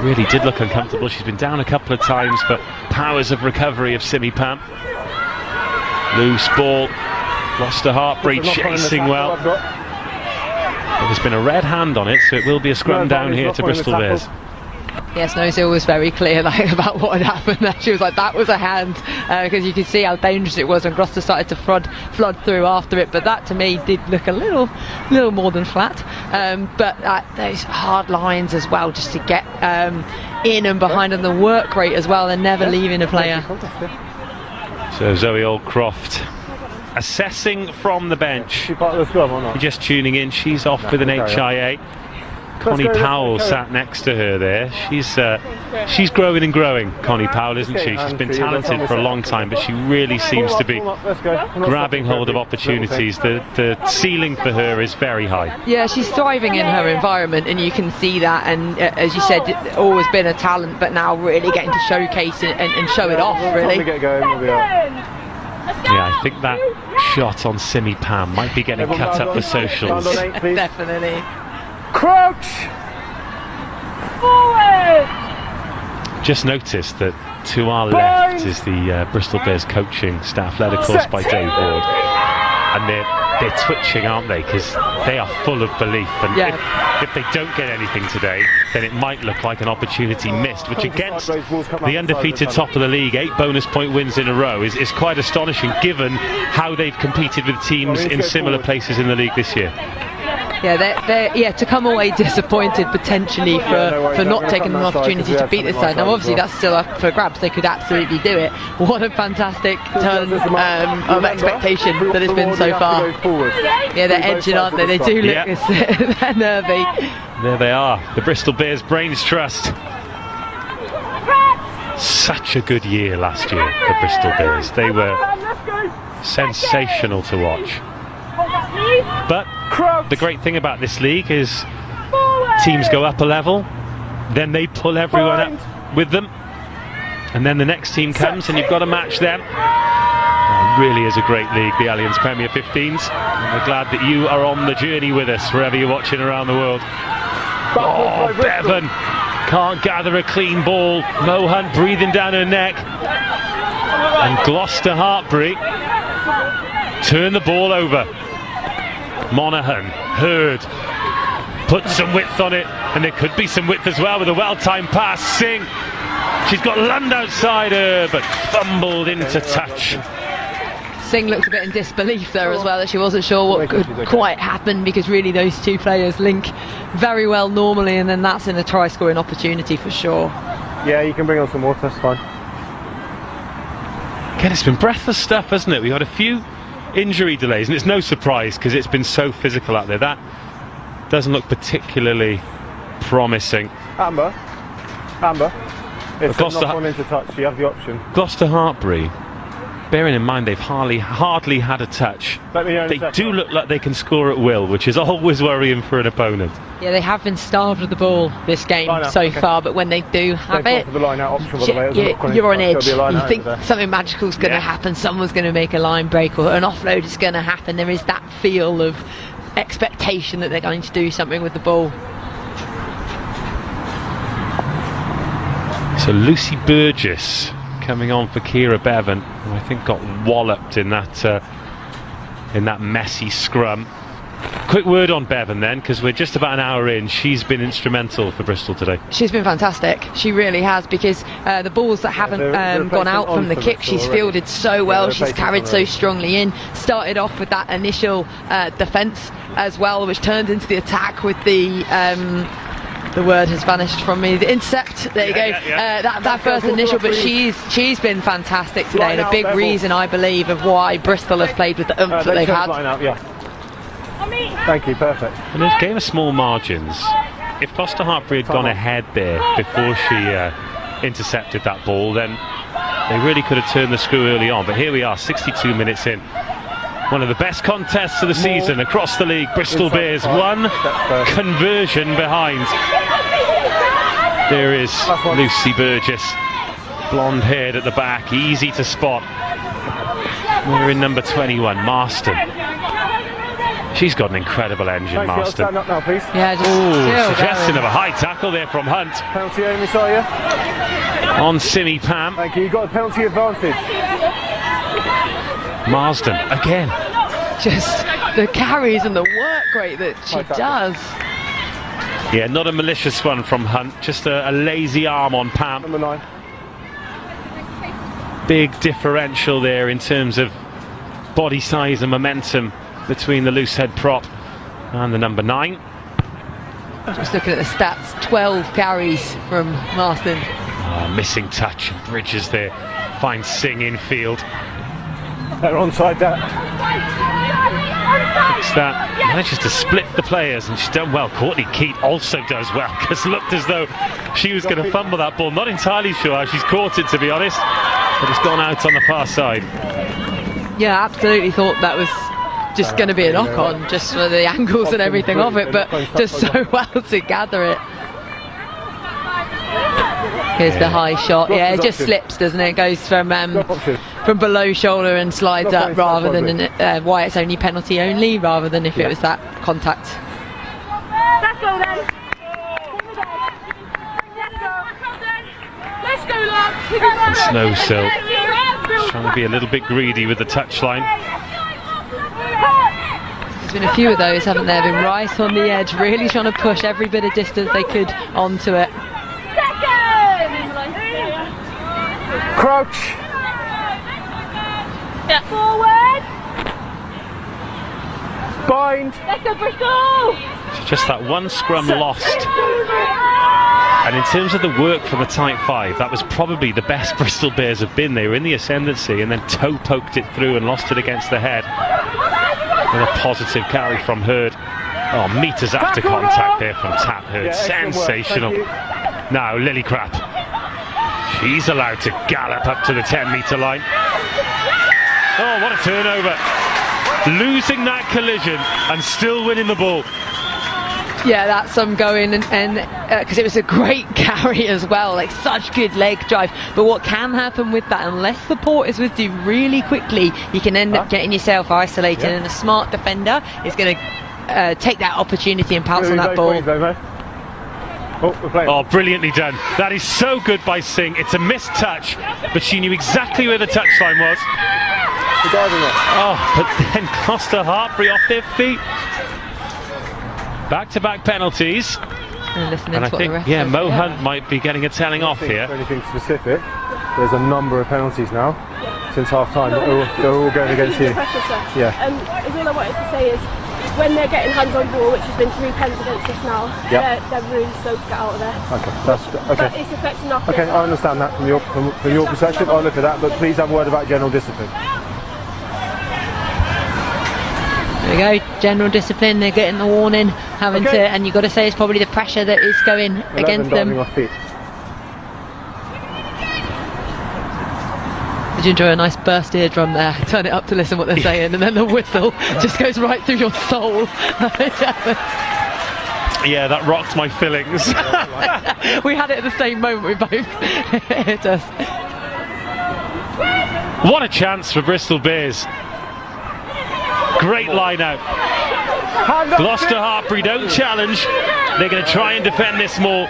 Really did look uncomfortable. She's been down a couple of times, but powers of recovery of Simi Pam. Loose ball. Gloucester-Hartpury chasing well. But there's been a red hand on it, so it will be a scrum down here to Bristol Bears. Yes, Nosil was very clear about what had happened there. She was like, that was a hand, because you could see how dangerous it was when Gloucester started to flood through after it. But that, to me, did look a little more than flat. But those hard lines as well, just to get in and behind, and the work rate as well, and never leaving a player. So Zoe Aldcroft assessing from the bench. She part of the scrum or not? Just tuning in, she's off with an HIA. Connie Powell sat next to her there. She's growing and growing, Connie Powell, isn't she? She's been talented for a long time, but she really seems to be grabbing hold of opportunities. The ceiling for her is very high. Yeah, she's thriving in her environment, and you can see that. And as you said, always been a talent, but now really getting to showcase it and show it off, really. Yeah, I think that shot on Simi Pam might be getting cut up for socials. Definitely. Crouch! Forward! Just noticed that to our left is the Bristol Bears coaching staff, led of course by Dave Ward, and they're twitching, aren't they? Because they are full of belief, and if they don't get anything today, then it might look like an opportunity missed, which against the undefeated top of the league, 8 bonus point wins in a row is quite astonishing, given how they've competed with teams in similar places in the league this year. Yeah, to come away disappointed potentially for not taking an opportunity to beat this side. Now, obviously, that's still up for grabs. They could absolutely do it. What a fantastic turn of expectation that it's been so far. Yeah, they're edging, aren't they? They do look they're nervy. There they are, the Bristol Bears Brains Trust. Such a good year last year for Bristol Bears. They were sensational to watch. But the great thing about this league is teams go up a level, then they pull everyone up with them, and then the next team comes and you've got to match them. It really is a great league, the Allianz Premier 15s, and we're glad that you are on the journey with us wherever you're watching around the world. Oh, Bevan can't gather a clean ball. Mo Hunt breathing down her neck, and Gloucester-Hartpury turn the ball over. Monaghan, Hurd, put some width on it, and there could be some width as well with a well-timed pass. Singh, she's got Lund outside her, but fumbled into touch. Singh looked a bit in disbelief there as well, that she wasn't sure what could quite happen, because really those two players link very well normally, and then that's in a try scoring opportunity for sure. Yeah, you can bring on some water, that's fine. Again, it's been breathless stuff, hasn't it? We've had a few injury delays, and it's no surprise because it's been so physical out there. That doesn't look particularly promising. Amber. It's not gone into touch, you have the option. Gloucester-Hartpury, bearing in mind they've hardly had a touch, they do look like they can score at will, which is always worrying for an opponent. Yeah, they have been starved of the ball this game far, but when they do have it, the line out option, by the way, you're on edge. You think something magical is going to happen, someone's going to make a line break or an offload is going to happen. There is that feel of expectation that they're going to do something with the ball. So Lucy Burgess coming on for Kira Bevan, who I think got walloped in that messy scrum. Quick word on Bevan then, because we're just about an hour in. She's been instrumental for Bristol today. She's been fantastic, she really has, because the balls that haven't gone out from the kick, she's fielded so well, she's carried so strongly in, started off with that initial defence as well, which turned into the attack with the word has vanished from me. The intercept. There you go. That first initial, but she's been fantastic today, and a big reason, I believe, of why Bristol have played with the oomph that they've had. Thank you. Perfect. In a game of small margins, if Gloucester-Hartpury had gone ahead there before she intercepted that ball, then they really could have turned the screw early on. But here we are, 62 minutes in. One of the best contests of the season across the league. Bristol Bears, one conversion behind. There is Lucy Burgess, blonde haired at the back, easy to spot. We're in number 21, Marston. She's got an incredible engine, Marston. Stand up now, please. Yeah, just suggestion of a high tackle there from Hunt. Penalty, Amy Sawyer. On Simi Pam. Thank you. You got a penalty advantage. Marsden again. Just the carries and the work rate that she does. Yeah, not a malicious one from Hunt, just a lazy arm on Pam. Number 9. Big differential there in terms of body size and momentum between the loose head prop and the number 9. Just looking at the stats, 12 carries from Marston. Missing touch, Bridges there, finds Singh in field. They're onside that. That manages to split the players, and she's done well. Courtney Keat also does well, because looked as though she was going to fumble that ball. Not entirely sure how she's caught it, to be honest, but it's gone out on the far side. Yeah, absolutely thought that was just going to be a knock-on, just for the angles and everything of it, but just so well to gather it. Here's the high shot. Yeah, it just slips, doesn't it? It goes from below shoulder and slides up, rather than why it's only penalty only, rather than if it was that contact. Let's go then. Let's go, lad. Snowsill trying to be a little bit greedy with the touchline. There's been a few of those, haven't there? Been right on the edge, really trying to push every bit of distance they could onto it. Crouch. Yeah. Forward. Bind. Let's go, Bristol. So just that one scrum lost. And in terms of the work from the tight 5, that was probably the best Bristol Bears have been. They were in the ascendancy and then toe poked it through and lost it against the head. With a positive carry from Hurd. Oh, metres after contact there from Tap Hurd. Sensational. Now Lillicrap. She's allowed to gallop up to the 10-metre line. Oh, what a turnover. Losing that collision and still winning the ball. Yeah, that's some going, and because it was a great carry as well, like such good leg drive. But what can happen with that, unless support is with you really quickly, you can end up getting yourself isolated, and a smart defender is going to take that opportunity and pounce on that ball. Oh, brilliantly done. That is so good by Singh. It's a missed touch, but she knew exactly where the touchline was. Oh, but then Gloucester-Hartpury off their feet. Back-to-back penalties. And I think, Mo Hunt might be getting a telling off here. For anything specific, there's a number of penalties now. since half time. They're all going against you. Pressure, sir. Yeah. Is all I wanted to say is, when they're getting hands on ball, which has been 3 pens against us now, they're really slow to get out of there. Okay, that's okay. But it's affecting our Okay, I understand that from your perception. I look at that, but please have a word about general discipline. There we go, general discipline. They're getting the warning, having to, and you've got to say it's probably the pressure that is going against them. Off feet. Did you enjoy a nice burst eardrum there? Turn it up to listen what they're saying, and then the whistle just goes right through your soul. Yeah, that rocked my fillings. We had it at the same moment, we both hit us. What a chance for Bristol Bears. Great line out. Gloucester-Hartpury don't challenge. They're going to try and defend this more.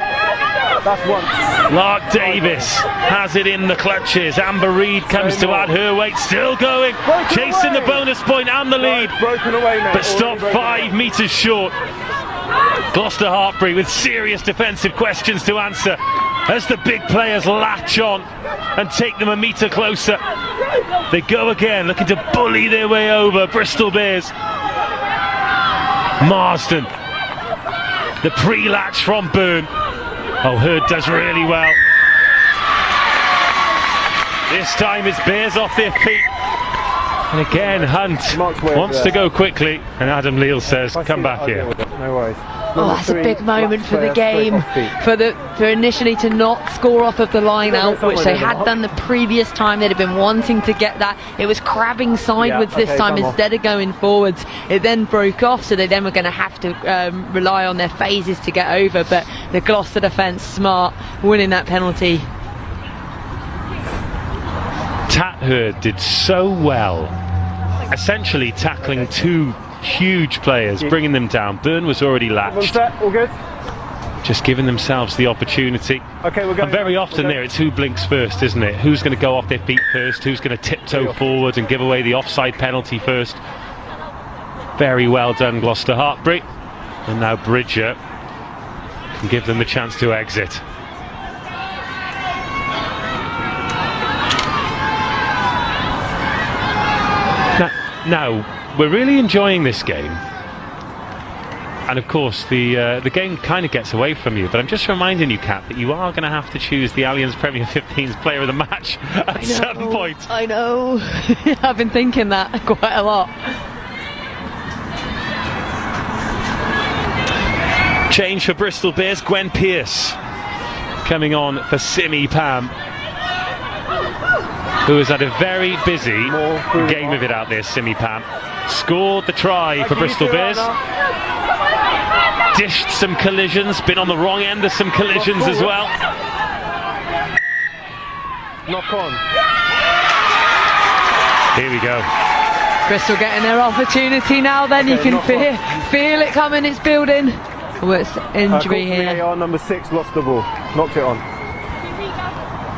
That's once. Lark Davis has it in the clutches. Amber Reid comes to add her weight. Still going. Chasing the bonus point and the lead. Broken away, mate. But stopped 5 metres short. Gloucester-Hartpury with serious defensive questions to answer as the big players latch on and take them a metre closer. They go again, looking to bully their way over Bristol Bears. Marsden, the pre-latch from Byrne. Oh, Hurd does really well. This time it's Bears off their feet. And again, Hunt wants to go quickly, and Adam Leal says, come back here. No worries. Oh, that's a big moment for the game, for initially to not score off of the line out, which they had done the previous time. They'd have been wanting to get that. It was crabbing sideways this time instead of going forwards. It then broke off, so they then were going to have to rely on their phases to get over. But the Gloucester defence, smart, winning that penalty. Hurd did so well, essentially tackling 2 huge players, bringing them down. Byrne was already latched. All good? Just giving themselves the opportunity. Okay, we're going. And very often there, it's who blinks first, isn't it? Who's going to go off their feet first? Who's going to tiptoe forward and give away the offside penalty first? Very well done, Gloucester-Hartpury. And now Bridger can give them the chance to exit. Now, we're really enjoying this game, and of course the game kind of gets away from you, but I'm just reminding you, Kat, that you are going to have to choose the Allianz Premier 15's player of the match at some point. I know. I've been thinking that quite a lot. Change for Bristol Bears. Gwen Pearce coming on for Simi Pam, who has had a very busy game of it out there. Simi Pam scored the try for Bristol Bears. Dished some collisions, been on the wrong end of some collisions as well. Knock on. Here we go. Bristol getting their opportunity now then. You can feel it coming, it's building. Oh, it's injury here. VAR number 6 lost the ball. Knocked it on.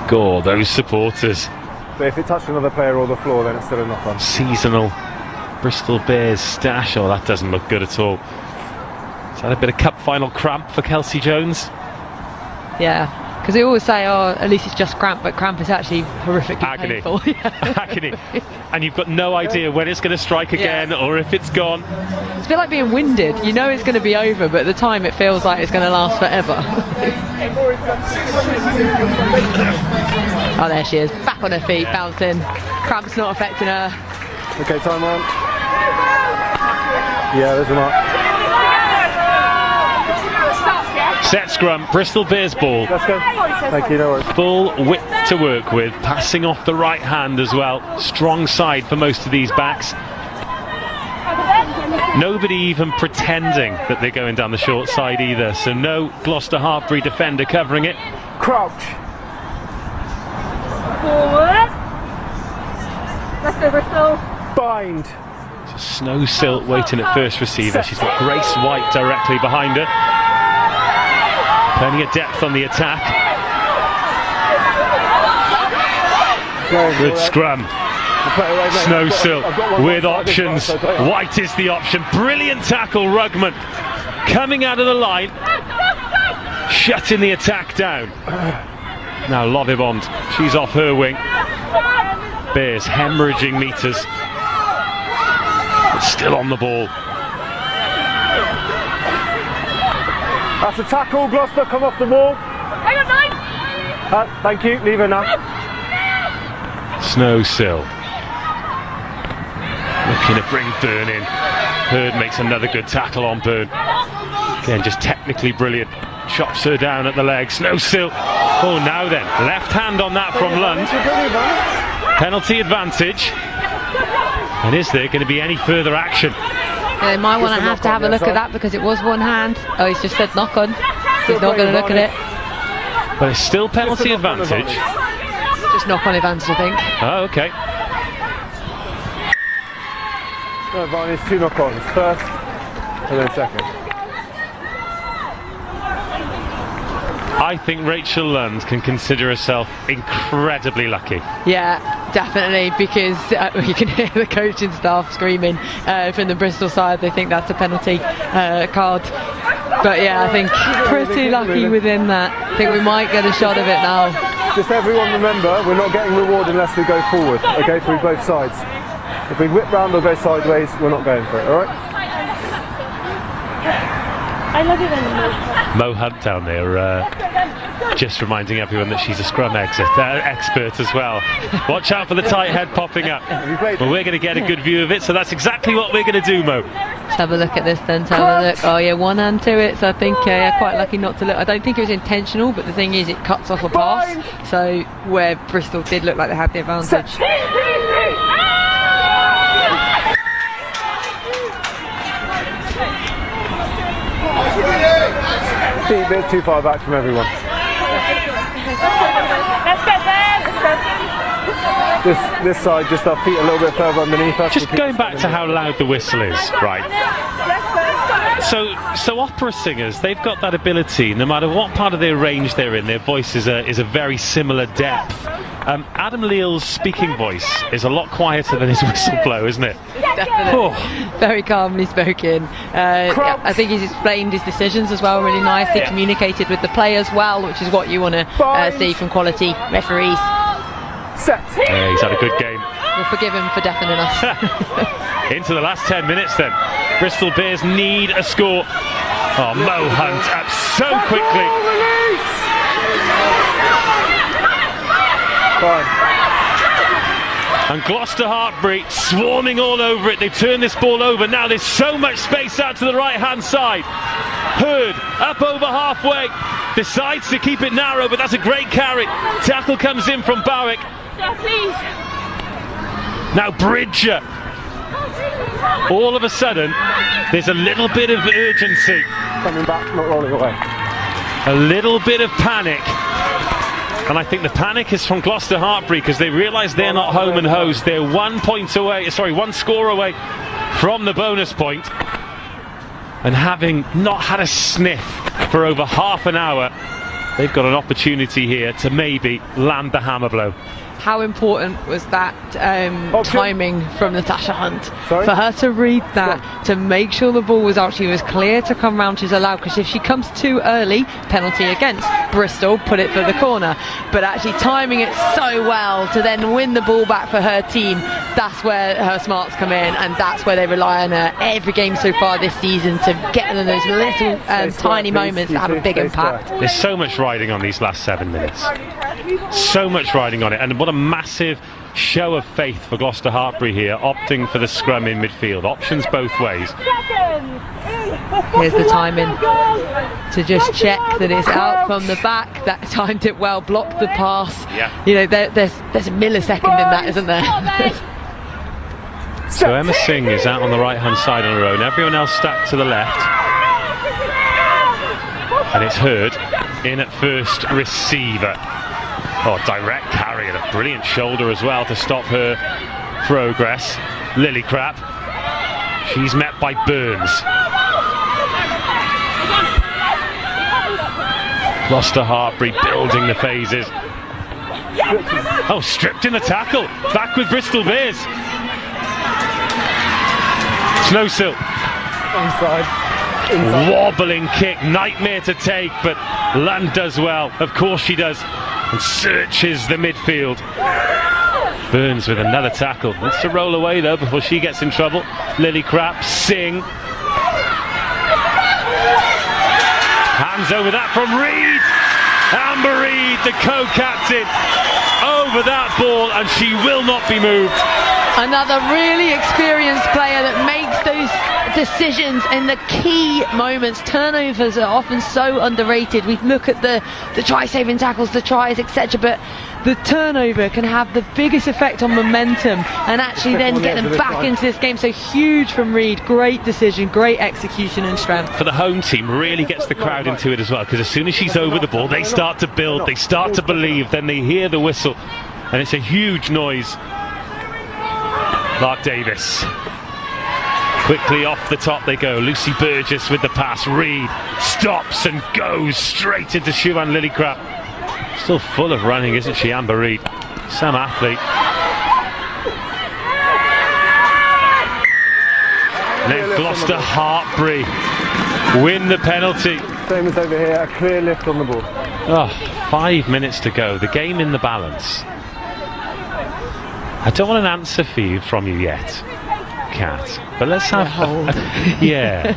God, those supporters. But if it touched another player or the floor, then it's still a knock on. Seasonal Bristol Bears stash. Oh, that doesn't look good at all. Is that a bit of cup final cramp for Kelsey Jones? Yeah, because they always say, oh, at least it's just cramp, but cramp is actually horrifically painful. Agony. And you've got no idea when it's going to strike again or if it's gone. It's a bit like being winded. You know it's going to be over, but at the time it feels like it's going to last forever. Oh, there she is, back on her feet, bouncing. Cramp's not affecting her. Okay, time on. Yeah, there's a mark. Set scrum, Bristol Bears ball. Let's go. Thank you, no worries. Full width to work with, passing off the right hand as well. Strong side for most of these backs. Nobody even pretending that they're going down the short side either, so no Gloucester-Hartpury defender covering it. Crouch. Forward. Let's go, Bristol. Bind. So Snow Silt waiting at first receiver. She's got Grace White directly behind her. Plenty of depth on the attack. Good scrum. Snow Silt with options. White is the option. Brilliant tackle, Rugman. Coming out of the line. Shutting the attack down. Now Lovibond. She's off her wing. Bears, hemorrhaging metres, but still on the ball. That's a tackle, Gloucester, come off the ball. Hang on, 9. Thank you, leave her now. Snowsill looking to bring Byrne in. Hurd makes another good tackle on Byrne. Again, just technically brilliant. Chops her down at the leg. Snowsill. Oh, now then, left hand on that from Lund. Penalty advantage. And is there going to be any further action? They might want to have a look at that because it was one hand. Oh, he's just said knock on. He's not going to look at it. But it's still penalty advantage. Just knock on advantage, I think. Oh, okay. No, Varney's 2 knock-ons. First and then second. I think Rachel Lund can consider herself incredibly lucky. Yeah, definitely, because you can hear the coaching staff screaming from the Bristol side. They think that's a penalty card. But yeah, I think pretty lucky within that. I think we might get a shot of it now. Just everyone remember, we're not getting reward unless we go forward, okay, through both sides. If we whip round or go sideways, we're not going for it, alright? I love you then. Mo Hunt down there, just reminding everyone that she's a scrum expert as well. Watch out for the tight head popping up. Well, we're going to get a good view of it, so that's exactly what we're going to do, Mo. Let's have a look at this then, have a look. Oh yeah, one hand to it, so I think quite lucky not to look. I don't think it was intentional, but the thing is it cuts off a pass, so where Bristol did look like they had the advantage. A bit too far back from everyone. This side, just our feet a little bit further underneath us. Just going back to how loud the whistle is, right? So opera singers, they've got that ability, no matter what part of their range they're in, their voice is a very similar depth. Adam Leal's speaking voice is a lot quieter than his whistle blow, isn't it? Definitely. Oh. Very calmly spoken. Yeah, I think he's explained his decisions as well really nicely, communicated with the players well, which is what you want to see from quality referees. Set. He's had a good game. We'll forgive him for deafening us. Into the last 10 minutes then. Bristol Bears need a score. Oh, Mo Hunt up so quickly. Fine. And Gloucester-Hartpury swarming all over it. They've turned this ball over. Now there's so much space out to the right-hand side. Hurd up over halfway. Decides to keep it narrow, but that's a great carry. Tackle comes in from Bowick. Please. Now Bridger. All of a sudden, there's a little bit of urgency. Coming back, not rolling away. A little bit of panic. And I think the panic is from Gloucester-Hartpury because they realise they're not home and hosed. They're 1 score away from the bonus point. And having not had a sniff for over half an hour, they've got an opportunity here to maybe land the hammer blow. How important was that timing from Natasha Hunt? Sorry? For her to read that, to make sure the ball was out, she was clear to come round, she's allowed, because if she comes too early, penalty against Bristol, put it for the corner. But actually timing it so well to then win the ball back for her team, that's where her smarts come in, and that's where they rely on her every game so far this season to get them those little tiny moments that have a big impact. There's so much riding on these last 7 minutes. So much riding on it, and what a massive show of faith for Gloucester-Hartpury here, opting for the scrum in midfield. Options both ways. Here's the timing to just check that it's out from the back. That timed it well, blocked the pass. Yeah. You know, there's a millisecond in that, isn't there? So Emma Singh is out on the right-hand side on her own. Everyone else stacked to the left. And it's Hurd in at first receiver. Oh, direct carry and a brilliant shoulder as well to stop her progress. Lillicrap. She's met by Burns. Gloucester-Hartpury building the phases. Oh, stripped in the tackle. Back with Bristol Bears. Snowsill. Onside. Wobbling kick, nightmare to take, but Lund does well. Of course she does. And searches the midfield. Burns with another tackle. Wants to roll away though before she gets in trouble. Lily Crapp, Singh. Hands over that from Reid. Amber Reid, the co-captain, over that ball, and she will not be moved. Another really experienced player that makes those decisions in the key moments. Turnovers are often so underrated. We look at the try-saving tackles, the tries, etc., but the turnover can have the biggest effect on momentum and actually then get them back into this game. So huge from Reid. Great decision, great execution and strength. For the home team, really gets the crowd into it as well, because as soon as she's over the ball, they start to build, they start to believe, then they hear the whistle, and it's a huge noise. Lark Davis. Quickly off the top they go. Lucy Burgess with the pass. Reid stops and goes straight into Siwan Lillicrap. Still full of running, isn't she, Amber Reid? Some athlete. Then Gloucester-Hartpury win the penalty. Same as over here, a clear lift on the ball. Oh, 5 minutes to go. The game in the balance. I don't want an answer from you yet, Kat, but let's have yeah.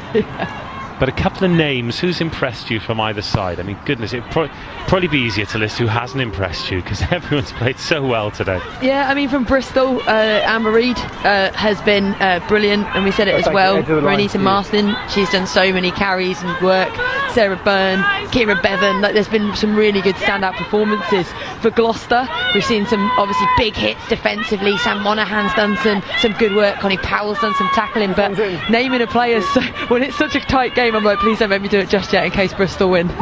But a couple of names. Who's impressed you from either side? I mean, goodness, it'd probably be easier to list who hasn't impressed you, because everyone's played so well today. Yeah, I mean, from Bristol, Amber Reid has been brilliant, and we said it as well. Renita Marston, she's done so many carries and work. Sarah Byrne, Kira Bevan, there's been some really good standout performances. For Gloucester, we've seen some obviously big hits defensively. Sam Monaghan's done some good work. Connie Powell's done some tackling, but naming a player, so, when it's such a tight game, I'm like, please don't make me do it just yet in case Bristol win. 2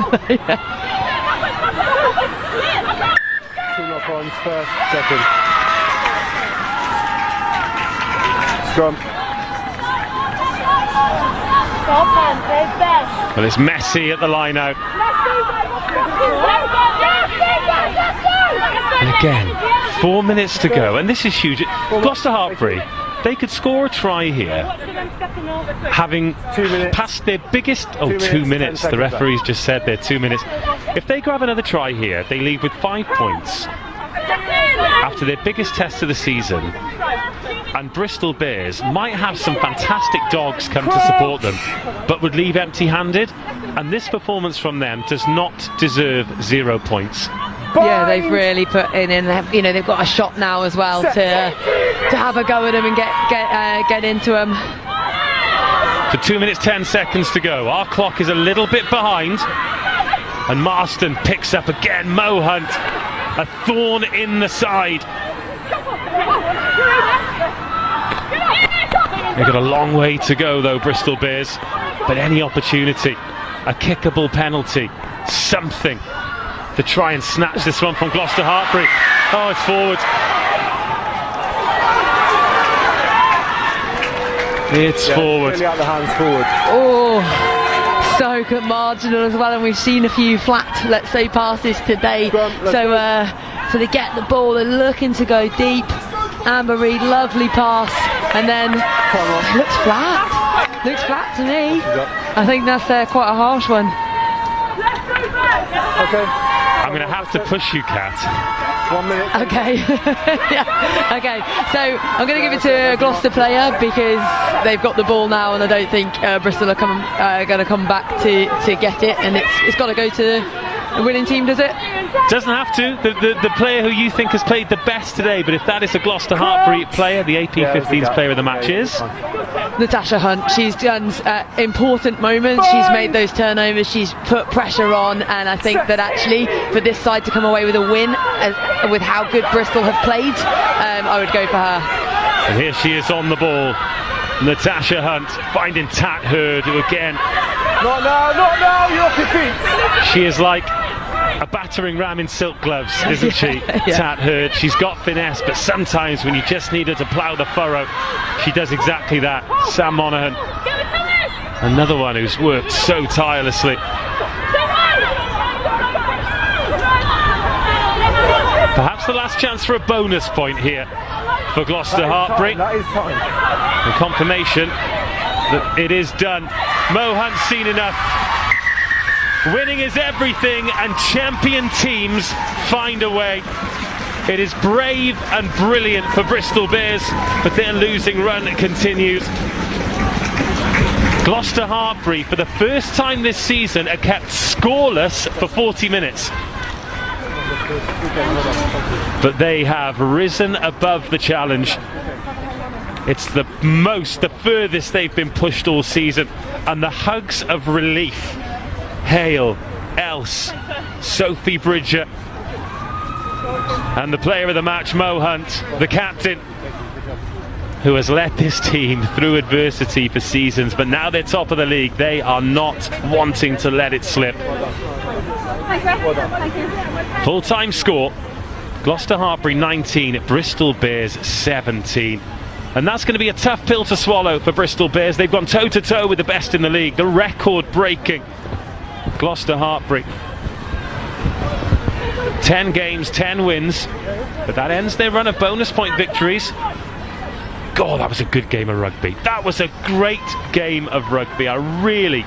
knock-ons, first, second. Scrum. Well, it's Messi at the line out. And again, 4 minutes to go, and this is huge. Gloucester-Hartpury, they could score a try here, having passed their biggest... 2 minutes. The referee's just said they're 2 minutes. If they grab another try here, they leave with 5 points after their biggest test of the season. And Bristol Bears might have some fantastic dogs come to support them, but would leave empty-handed. And this performance from them does not deserve 0 points. Yeah, they've really put in, you know, they've got a shot now as well to have a go at them and get into them. So 2 minutes 10 seconds to go. Our clock is a little bit behind, and Marston picks up again. Mo Hunt, a thorn in the side. They've got a long way to go though, Bristol Bears, but any opportunity, a kickable penalty, something to try and snatch this one from Gloucester-Hartpury. Oh, it's forward. It's forward. Really out the hands forward. Oh, so good marginal as well, and we've seen a few flat, let's say, passes today. So they get the ball, they're looking to go deep. Amber Reid, lovely pass, and then it looks flat. Looks flat to me. I think that's quite a harsh one. Okay. I'm going to have to push you, Kat. 1 minute. Okay. Yeah. Okay. So I'm going to give it to a Gloucester player because they've got the ball now, and I don't think Bristol are going to come back to get it, and it's got to go to the winning team, does it? Doesn't have to. The player who you think has played the best today, but if that is a Gloucester-Hartpury player, the AP15's player of the match is Natasha Hunt. She's done important moments. She's made those turnovers. She's put pressure on, and I think that actually for this side to come away with a win, with how good Bristol have played, I would go for her. And here she is on the ball. Natasha Hunt finding Tat Hurd, who again... Not now, you're off your feet. She is like a battering ram in silk gloves, isn't she? Tat Hurd. She's got finesse, but sometimes when you just need her to plough the furrow, she does exactly that. Sam Monaghan, another one who's worked so tirelessly. Perhaps the last chance for a bonus point here for Gloucester-Hartpury. That is time. The confirmation that it is done. Mo Hunt's seen enough. Winning is everything, and champion teams find a way. It is brave and brilliant for Bristol Bears, but their losing run continues. Gloucester-Hartpury, for the first time this season, are kept scoreless for 40 minutes. But they have risen above the challenge. It's the furthest they've been pushed all season, and the hugs of relief. Hale, Else, Sophie Bridger, and the player of the match, Mo Hunt, the captain, who has led this team through adversity for seasons, but now they're top of the league. They are not wanting to let it slip. Full-time score, Gloucester-Hartpury 19, Bristol Bears 17. And that's going to be a tough pill to swallow for Bristol Bears. They've gone toe-to-toe with the best in the league, the record-breaking Gloucester-Hartpury. 10 games, 10 wins, but that ends their run of bonus point victories. God, that was a good game of rugby. That was a great game of rugby. I really